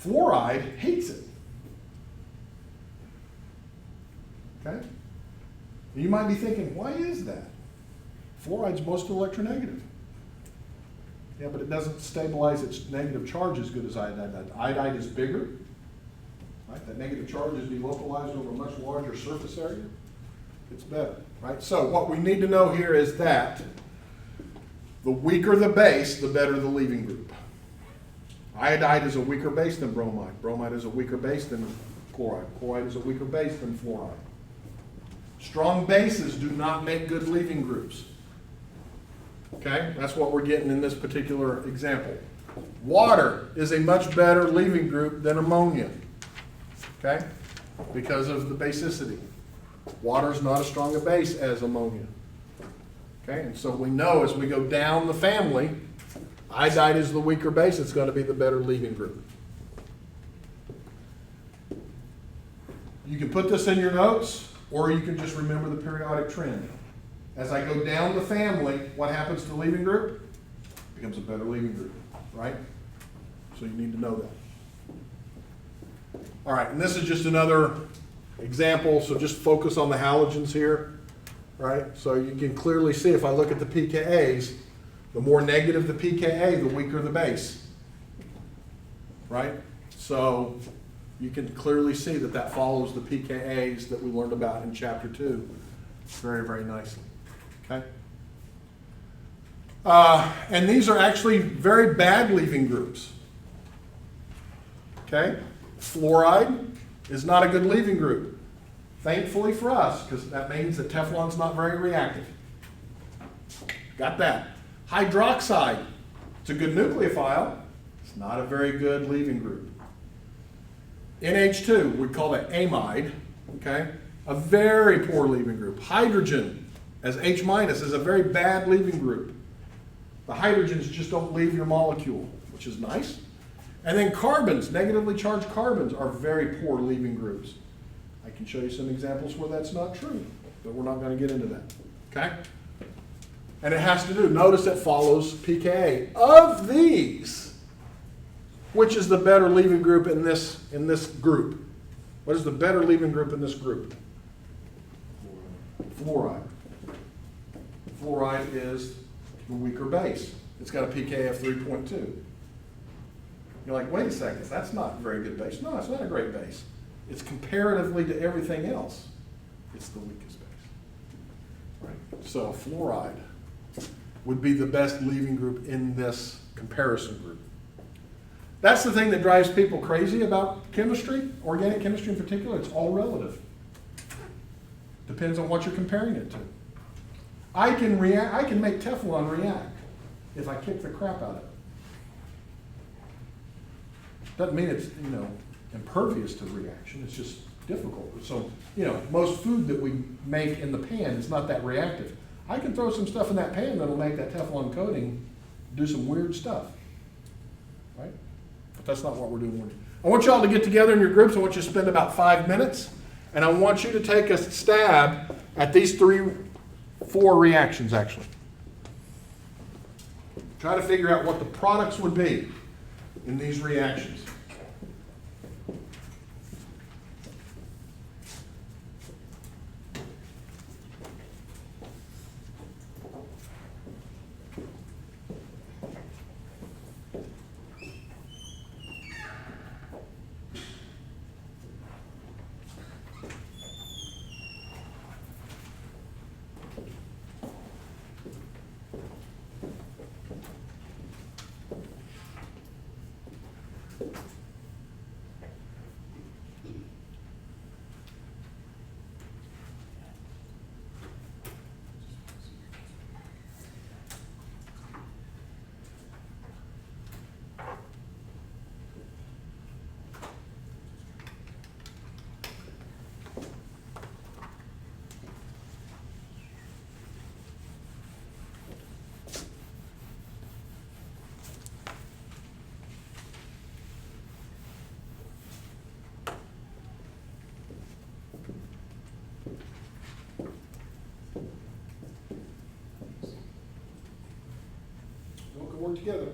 Fluoride hates it. Okay? You might be thinking, why is that? Fluoride's most electronegative. Yeah, but it doesn't stabilize its negative charge as good as iodide does. Iodide is bigger. Right? That negative charge is delocalized over a much larger surface area. It's better. Right? So what we need to know here is that the weaker the base, the better the leaving group. Iodide is a weaker base than bromide. Bromide is a weaker base than chloride. Chloride is a weaker base than fluoride. Strong bases do not make good leaving groups. Okay? That's what we're getting in this particular example. Water is a much better leaving group than ammonia. Okay? Because of the basicity. Water is not as strong a base as ammonia. Okay? And so we know as we go down the family, iodide is the weaker base, it's going to be the better leaving group. You can put this in your notes, or you can just remember the periodic trend. As I go down the family, what happens to the leaving group? It becomes a better leaving group, right? So you need to know that. All right, and this is just another example, so just focus on the halogens here, right? So you can clearly see if I look at the pKa's, the more negative the pKa, the weaker the base, right? So you can clearly see that that follows the pKa's that we learned about in chapter 2 very, very nicely. Okay? And these are actually very bad leaving groups. Okay? Fluoride is not a good leaving group. Thankfully for us, because that means that Teflon's not very reactive. Got that. Hydroxide, it's a good nucleophile. It's not a very good leaving group. NH2, we call that amide, okay? A very poor leaving group. Hydrogen, as H minus, is a very bad leaving group. The hydrogens just don't leave your molecule, which is nice. And then carbons, negatively charged carbons, are very poor leaving groups. I can show you some examples where that's not true, but we're not going to get into that, okay? And it has to do, notice it follows pKa. Of these, which is the better leaving group in this group? What is the better leaving group in this group? Fluoride. Fluoride is the weaker base. It's got a pKa of 3.2. You're like, wait a second, that's not a very good base. No, it's not a great base. It's comparatively to everything else, it's the weakest base. Right? So fluoride would be the best leaving group in this comparison group. That's the thing that drives people crazy about chemistry, organic chemistry in particular. It's all relative. Depends on what you're comparing it to. I can make Teflon react if I kick the crap out of it. Doesn't mean it's, impervious to reaction. It's just difficult. So, most food that we make in the pan is not that reactive. I can throw some stuff in that pan that'll make that Teflon coating do some weird stuff, right? But that's not what we're doing. I want you all to get together in your groups. I want you to spend about 5 minutes, and I want you to take a stab at these 4 reactions, actually. Try to figure out what the products would be in these reactions. Work together.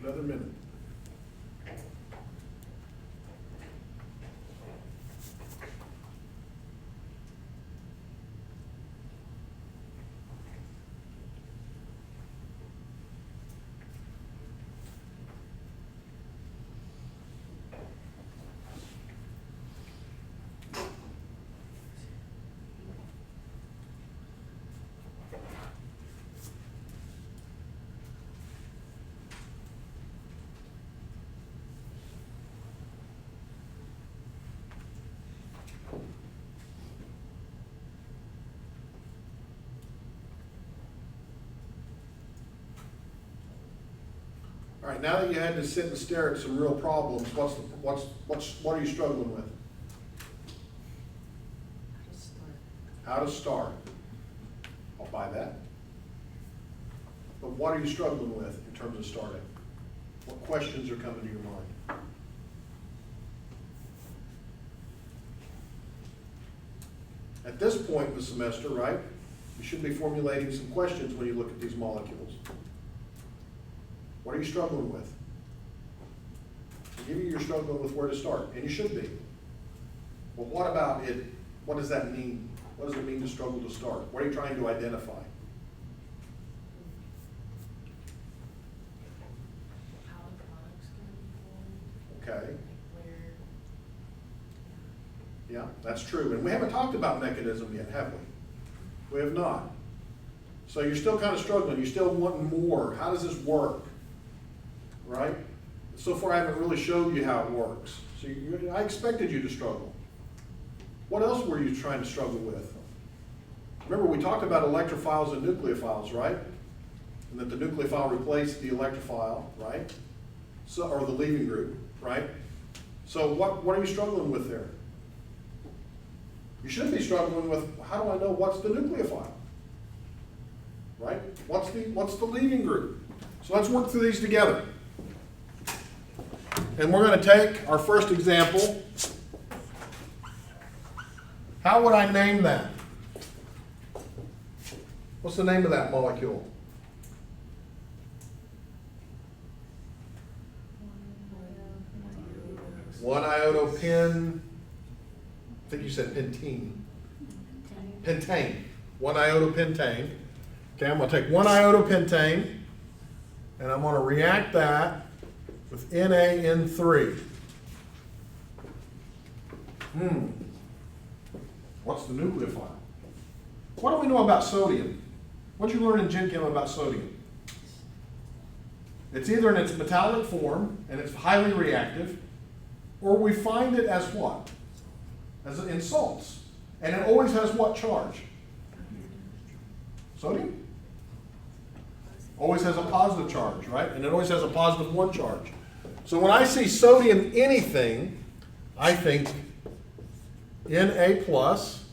Another minute. All right, now that you had to sit and stare at some real problems, what are you struggling with? Just start. How to start. I'll buy that. But what are you struggling with in terms of starting? What questions are coming to your mind? At this point in the semester, right, you should be formulating some questions when you look at these molecules. What are you struggling with? Maybe you're struggling with where to start, and you should be. Well, what about it? What does that mean? What does it mean to struggle to start? What are you trying to identify? How the product's gonna be formed, Okay, like where, yeah, that's true. And we haven't talked about mechanism yet, have we? We have not. So you're still kind of struggling. You're still wanting more. How does this work? Right? So far, I haven't really showed you how it works. So I expected you to struggle. What else were you trying to struggle with? Remember, we talked about electrophiles and nucleophiles, right? And that the nucleophile replaced the electrophile, right? So, or the leaving group, right? So what are you struggling with there? You should be struggling with, how do I know what's the nucleophile? Right? What's the leaving group? So let's work through these together. And we're going to take our first example. How would I name that? What's the name of that molecule? One iodopentane. I think you said pentene. Pentane. One iodopentane. Okay, I'm going to take one iodopentane and I'm going to react that with NaN3. What's the nucleophile? What do we know about sodium? What did you learn in Gen Chem about sodium? It's either in its metallic form and it's highly reactive, or we find it as what? As in salts. And it always has what charge? Sodium? Always has a positive charge, right? And it always has a positive 1 charge. So when I see sodium anything, I think Na plus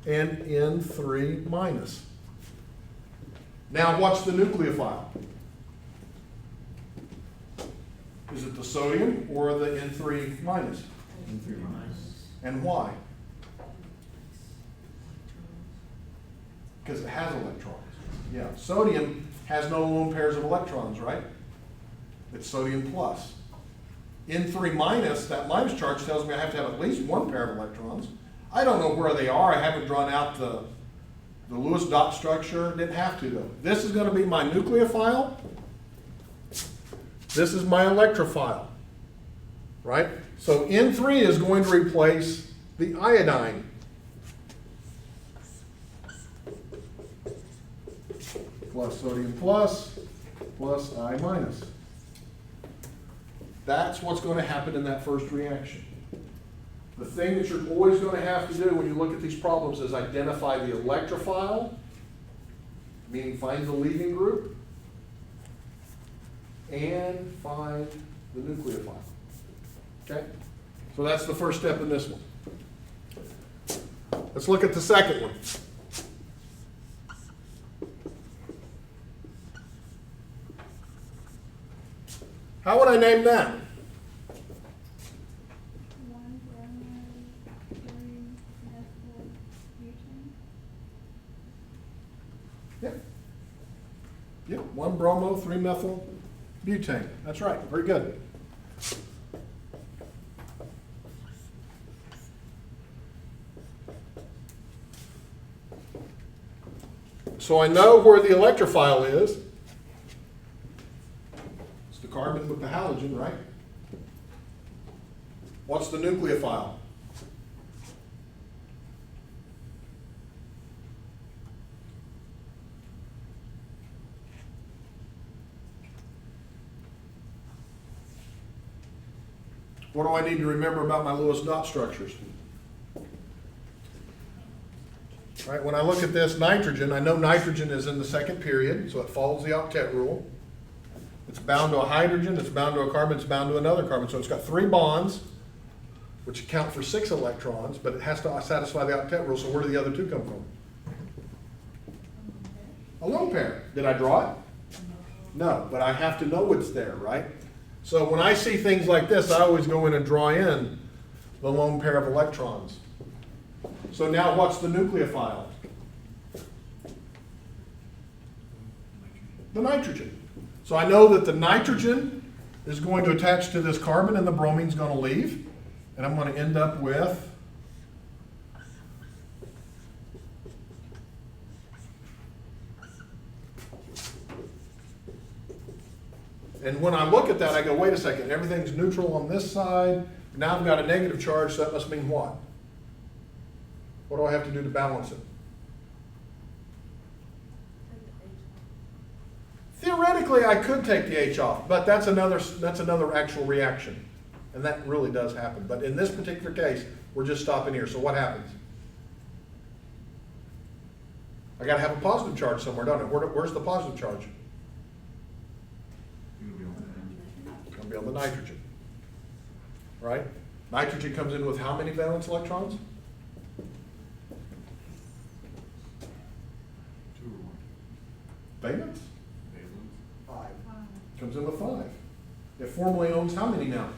and N3 minus. Now what's the nucleophile? Is it the sodium or the N3 minus? N3 minus. And why? Because it has electrons. Yeah, sodium has no lone pairs of electrons, right? It's sodium plus. N3 minus, that minus charge tells me I have to have at least 1 pair of electrons. I don't know where they are. I haven't drawn out the Lewis dot structure. Didn't have to though. This is going to be my nucleophile. This is my electrophile, right? So N3 is going to replace the iodine. Plus sodium plus I minus. That's what's going to happen in that first reaction. The thing that you're always going to have to do when you look at these problems is identify the electrophile, meaning find the leaving group, and find the nucleophile. Okay? So that's the first step in this one. Let's look at the second one. How would I name that? Yep. Yep, 1 bromo, 3 methyl Butane. That's right. Very good. So I know where the electrophile is. It's the carbon with the halogen, right? What's the nucleophile? What do I need to remember about my Lewis dot structures? Right, when I look at this nitrogen, I know nitrogen is in the second period, so it follows the octet rule. It's bound to a hydrogen, it's bound to a carbon, it's bound to another carbon. So it's got 3 bonds, which account for 6 electrons, but it has to satisfy the octet rule. So where do the other 2 come from? A lone pair. Did I draw it? No, but I have to know it's there, right? So when I see things like this, I always go in and draw in the lone pair of electrons. So now what's the nucleophile? The nitrogen. So I know that the nitrogen is going to attach to this carbon and the bromine's going to leave. And I'm going to end up with and when I look at that, I go, wait a second, everything's neutral on this side. Now I've got a negative charge, so that must mean what? What do I have to do to balance it? Theoretically, I could take the H off, but that's another actual reaction. And that really does happen. But in this particular case, we're just stopping here. So what happens? I got to have a positive charge somewhere, don't I? Where's the positive charge? It's going to be on the nitrogen. Right? Nitrogen comes in with how many valence electrons? 2 or 1. Valence? 5. Comes in with 5. It formally owns how many now?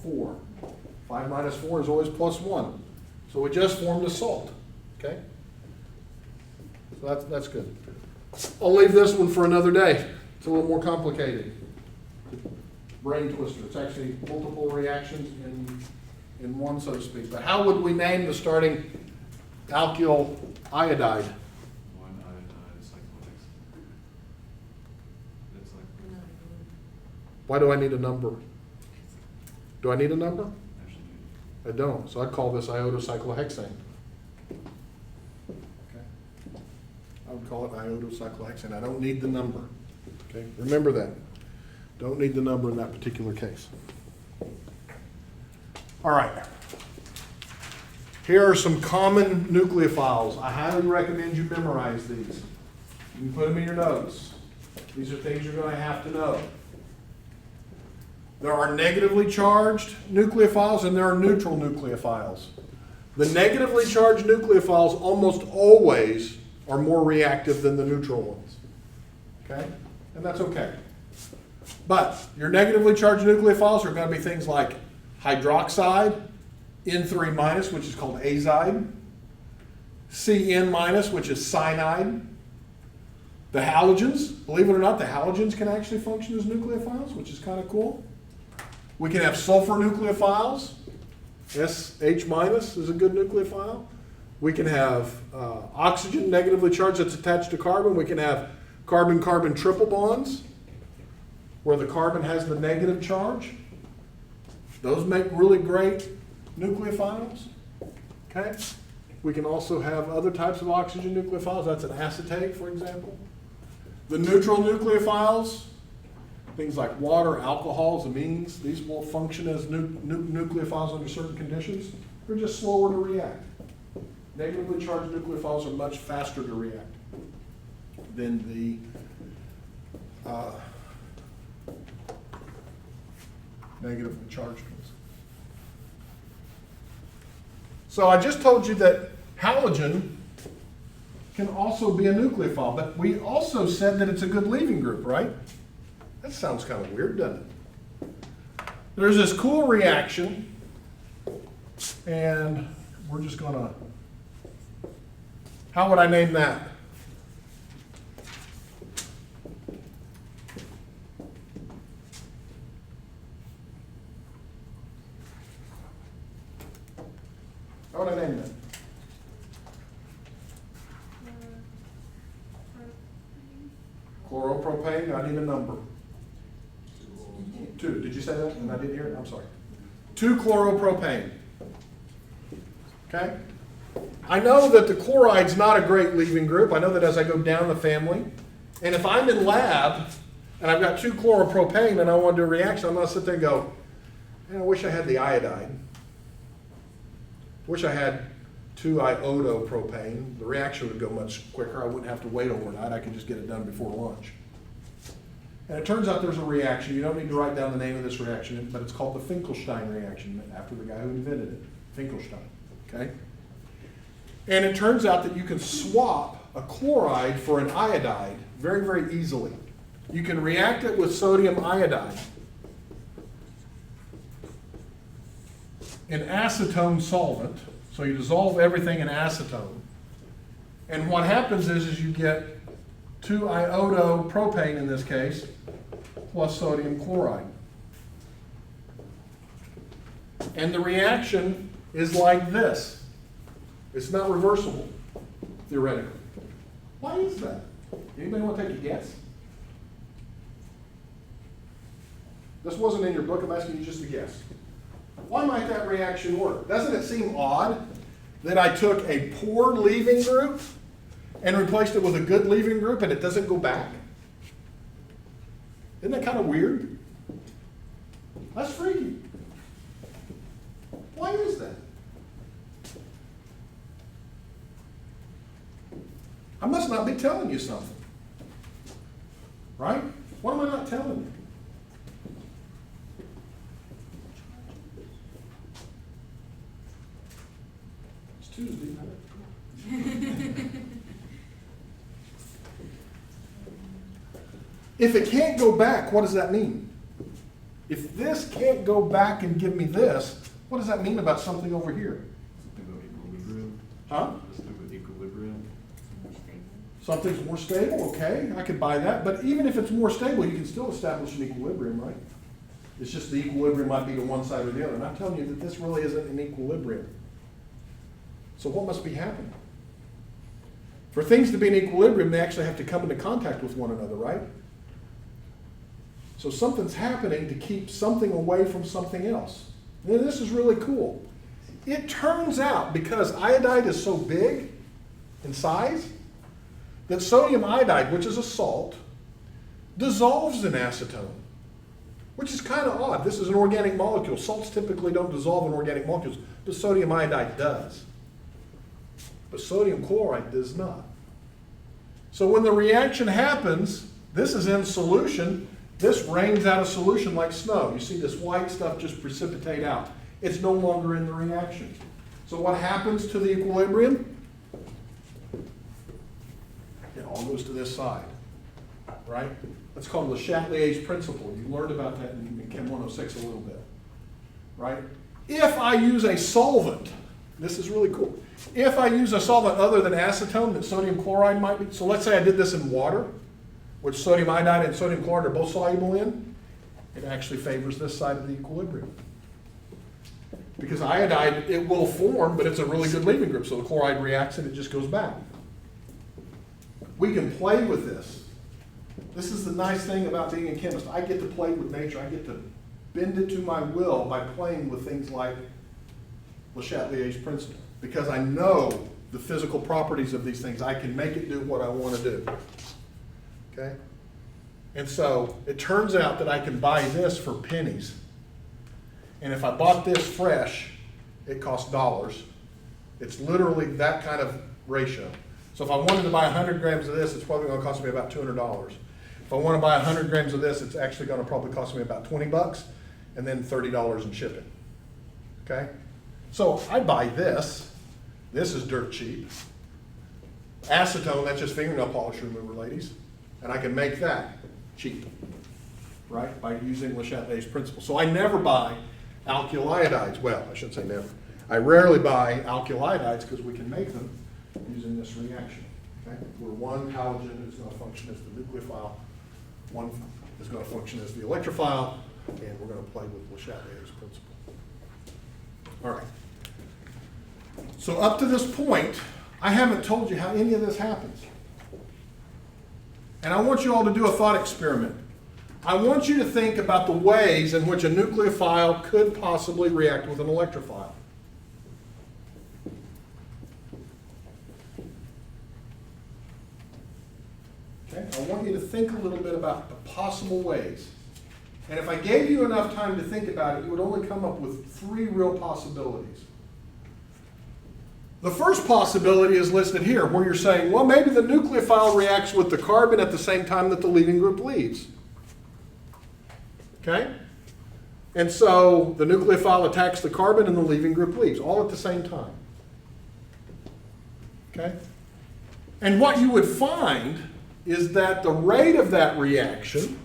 4. 5 minus 4 is always plus 1. So we just formed a salt. Okay? So that's good. I'll leave this one for another day. It's a little more complicated. Brain twister. It's actually multiple reactions in one, so to speak. But how would we name the starting alkyl iodide? 1 iodide cyclics. It's like, Why do I need a number? Do I need a number? actually, I don't. So I'd call this iodocyclohexane. Okay. I would call it iodocyclohexane. I don't need the number. Okay. Remember that. Don't need the number in that particular case. All right. Here are some common nucleophiles. I highly recommend you memorize these. You can put them in your notes. These are things you're going to have to know. There are negatively charged nucleophiles and there are neutral nucleophiles. The negatively charged nucleophiles almost always are more reactive than the neutral ones. Okay? And that's okay. But your negatively charged nucleophiles are going to be things like hydroxide, N3 minus, which is called azide, CN minus, which is cyanide. The halogens, believe it or not, the halogens can actually function as nucleophiles, which is kind of cool. We can have sulfur nucleophiles. SH minus is a good nucleophile. We can have oxygen negatively charged that's attached to carbon. We can have carbon-carbon triple bonds where the carbon has the negative charge. Those make really great nucleophiles. Okay? We can also have other types of oxygen nucleophiles. That's an acetate, for example. The neutral nucleophiles, things like water, alcohols, amines, these will function as nucleophiles under certain conditions. They're just slower to react. Negatively charged nucleophiles are much faster to react than the negatively charged ones. So I just told you that halogen can also be a nucleophile, but we also said that it's a good leaving group, right? That sounds kind of weird, doesn't it? There's this cool reaction, and we're just going to, how would I name that? How would I name that? Chloropropane, I need a number. 2, did you say that? And I didn't hear it? I'm sorry. 2-chloropropane. Okay? I know that the chloride's not a great leaving group. I know that as I go down the family. And if I'm in lab and I've got 2-chloropropane and I want to do a reaction, I'm going to sit there and go, man, I wish I had the iodide. Wish I had 2-iodopropane. The reaction would go much quicker. I wouldn't have to wait overnight. I could just get it done before lunch. And it turns out there's a reaction. You don't need to write down the name of this reaction, but it's called the Finkelstein reaction, after the guy who invented it, Finkelstein. Okay? And it turns out that you can swap a chloride for an iodide very, very easily. You can react it with sodium iodide. In acetone solvent, so you dissolve everything in acetone. And what happens is you get 2-iodopropane in this case, plus sodium chloride. And the reaction is like this. It's not reversible, theoretically. Why is that? Anybody want to take a guess? This wasn't in your book, I'm asking you just a guess. Why might that reaction work? Doesn't it seem odd that I took a poor leaving group and replaced it with a good leaving group and it doesn't go back? Isn't that kind of weird? That's freaky. Why is that? I must not be telling you something. Right? What am I not telling you? It's Tuesday. If it can't go back, what does that mean? If this can't go back and give me this, what does that mean about something over here? Something about equilibrium. Huh? Something with equilibrium. Something's more stable, okay, I could buy that. But even if it's more stable, you can still establish an equilibrium, right? It's just the equilibrium might be to one side or the other. And I'm telling you that this really isn't an equilibrium. So what must be happening? For things to be in equilibrium, they actually have to come into contact with one another, right? So something's happening to keep something away from something else. And this is really cool. It turns out, because iodide is so big in size, that sodium iodide, which is a salt, dissolves in acetone, which is kind of odd. This is an organic molecule. Salts typically don't dissolve in organic molecules, but sodium iodide does. But sodium chloride does not. So when the reaction happens, this is in solution. This rains out of solution like snow. You see this white stuff just precipitate out. It's no longer in the reaction. So what happens to the equilibrium? It all goes to this side, right? That's called Le Chatelier's principle. You learned about that in Chem 106 a little bit, right? If I use a solvent, this is really cool. If I use a solvent other than acetone that sodium chloride might be, so let's say I did this in water, which sodium iodide and sodium chloride are both soluble in, it actually favors this side of the equilibrium. Because iodide, it will form, but it's a really good leaving group, so the chloride reacts and it just goes back. We can play with this. This is the nice thing about being a chemist. I get to play with nature. I get to bend it to my will by playing with things like Le Chatelier's principle. Because I know the physical properties of these things. I can make it do what I want to do. Okay? And so it turns out that I can buy this for pennies. And if I bought this fresh, it costs dollars. It's literally that kind of ratio. So if I wanted to buy 100 grams of this, it's probably going to cost me about $200. If I want to buy 100 grams of this, it's actually going to probably cost me about 20 bucks and then $30 in shipping. Okay? So I buy this. This is dirt cheap. Acetone, that's just fingernail polish remover, ladies. And I can make that cheap, right, by using Le Chatelier's principle. So I never buy alkyl iodides. Well, I shouldn't say never. I rarely buy alkyl iodides because we can make them using this reaction. Okay? Where one halogen is going to function as the nucleophile, one is going to function as the electrophile, and we're going to play with Le Chatelier's principle. All right. So up to this point, I haven't told you how any of this happens. And I want you all to do a thought experiment. I want you to think about the ways in which a nucleophile could possibly react with an electrophile. Okay? I want you to think a little bit about the possible ways. And if I gave you enough time to think about it, you would only come up with 3 real possibilities. The first possibility is listed here, where you're saying, well, maybe the nucleophile reacts with the carbon at the same time that the leaving group leaves. Okay? And so the nucleophile attacks the carbon and the leaving group leaves, all at the same time. Okay? And what you would find is that the rate of that reaction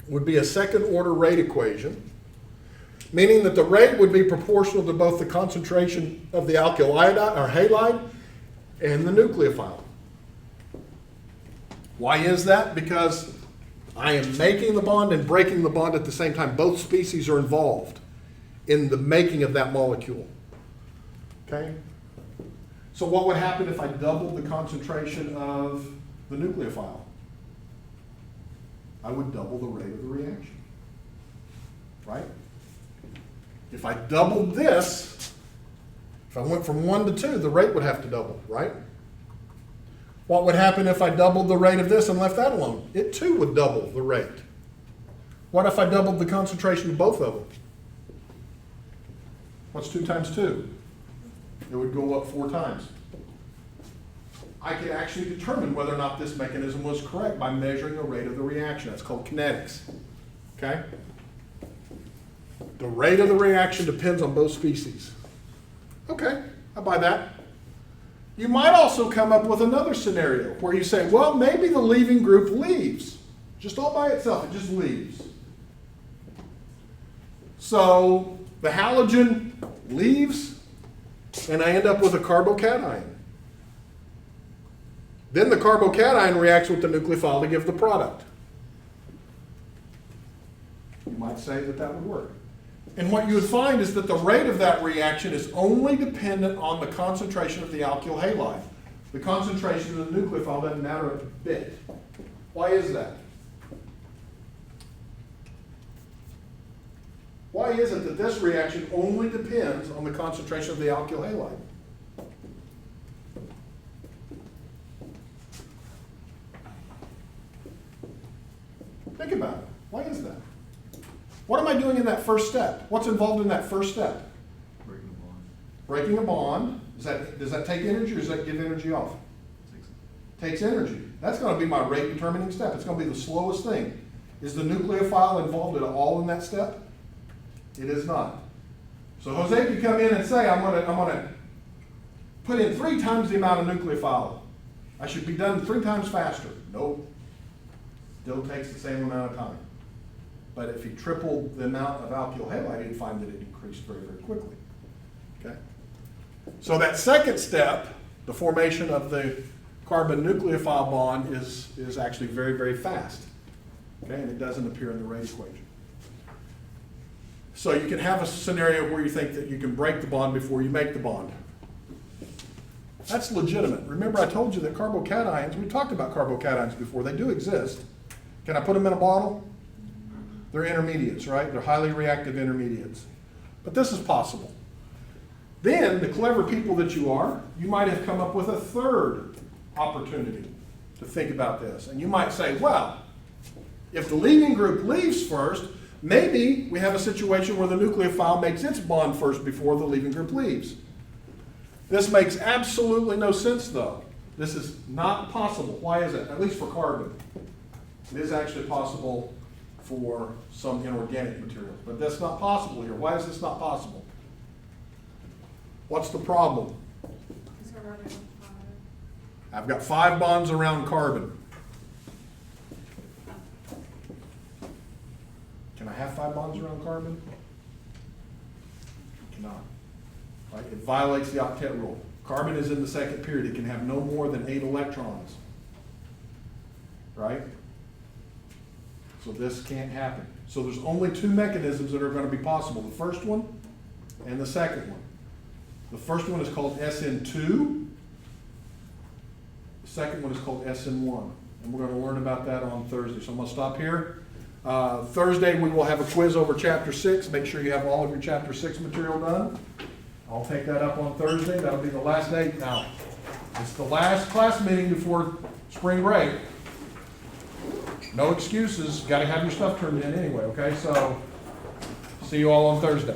would be a second order rate equation, meaning that the rate would be proportional to both the concentration of the alkyl halide and the nucleophile. Why is that? Because I am making the bond and breaking the bond at the same time. Both species are involved in the making of that molecule. Okay? So what would happen if I doubled the concentration of the nucleophile? I would double the rate of the reaction. Right? If I doubled this, if I went from 1 to 2, the rate would have to double, right? What would happen if I doubled the rate of this and left that alone? It too would double the rate. What if I doubled the concentration of both of them? What's 2 times 2? It would go up 4 times. I could actually determine whether or not this mechanism was correct by measuring the rate of the reaction. That's called kinetics. Okay? The rate of the reaction depends on both species. Okay, I buy that. You might also come up with another scenario where you say, well, maybe the leaving group leaves. Just all by itself, it just leaves. So the halogen leaves, and I end up with a carbocation. Then the carbocation reacts with the nucleophile to give the product. You might say that that would work. And what you would find is that the rate of that reaction is only dependent on the concentration of the alkyl halide. The concentration of the nucleophile doesn't matter a bit. Why is that? Why is it that this reaction only depends on the concentration of the alkyl halide? Think about it. Why is that? What am I doing in that first step? What's involved in that first step? Breaking a bond. Breaking a bond. Does that take energy or does that give energy off? Takes energy. That's going to be my rate determining step. It's going to be the slowest thing. Is the nucleophile involved at all in that step? It is not. So Jose could come in and say, I'm going to put in 3 times the amount of nucleophile. I should be done 3 times faster. Nope. Still takes the same amount of time. But if he tripled the amount of alkyl halide, he'd find that it increased very, very quickly. Okay? So that second step, the formation of the carbon nucleophile bond, is actually very, very fast. Okay? And it doesn't appear in the rate equation. So you can have a scenario where you think that you can break the bond before you make the bond. That's legitimate. Remember I told you that carbocations, we talked about carbocations before, they do exist. Can I put them in a bottle? They're intermediates, right? They're highly reactive intermediates. But this is possible. Then, the clever people that you are, you might have come up with a third opportunity to think about this. And you might say, well, if the leaving group leaves first, maybe we have a situation where the nucleophile makes its bond first before the leaving group leaves. This makes absolutely no sense, though. This is not possible. Why is it? At least for carbon. It is actually possible for some inorganic materials, but that's not possible here. Why is this not possible? What's the problem? Because we're running on 5. I've got 5 bonds around carbon. Can I have 5 bonds around carbon? I cannot. Right? It violates the octet rule. Carbon is in the second period. It can have no more than 8 electrons. Right? So this can't happen. So there's only 2 mechanisms that are going to be possible. The first one and the second one. The first one is called SN2. The second one is called SN1. And we're going to learn about that on Thursday. So I'm going to stop here. Thursday, we will have a quiz over Chapter 6. Make sure you have all of your Chapter 6 material done. I'll take that up on Thursday. That'll be the last day. Now, it's the last class meeting before spring break. No excuses. Got to have your stuff turned in anyway, okay? So, see you all on Thursday.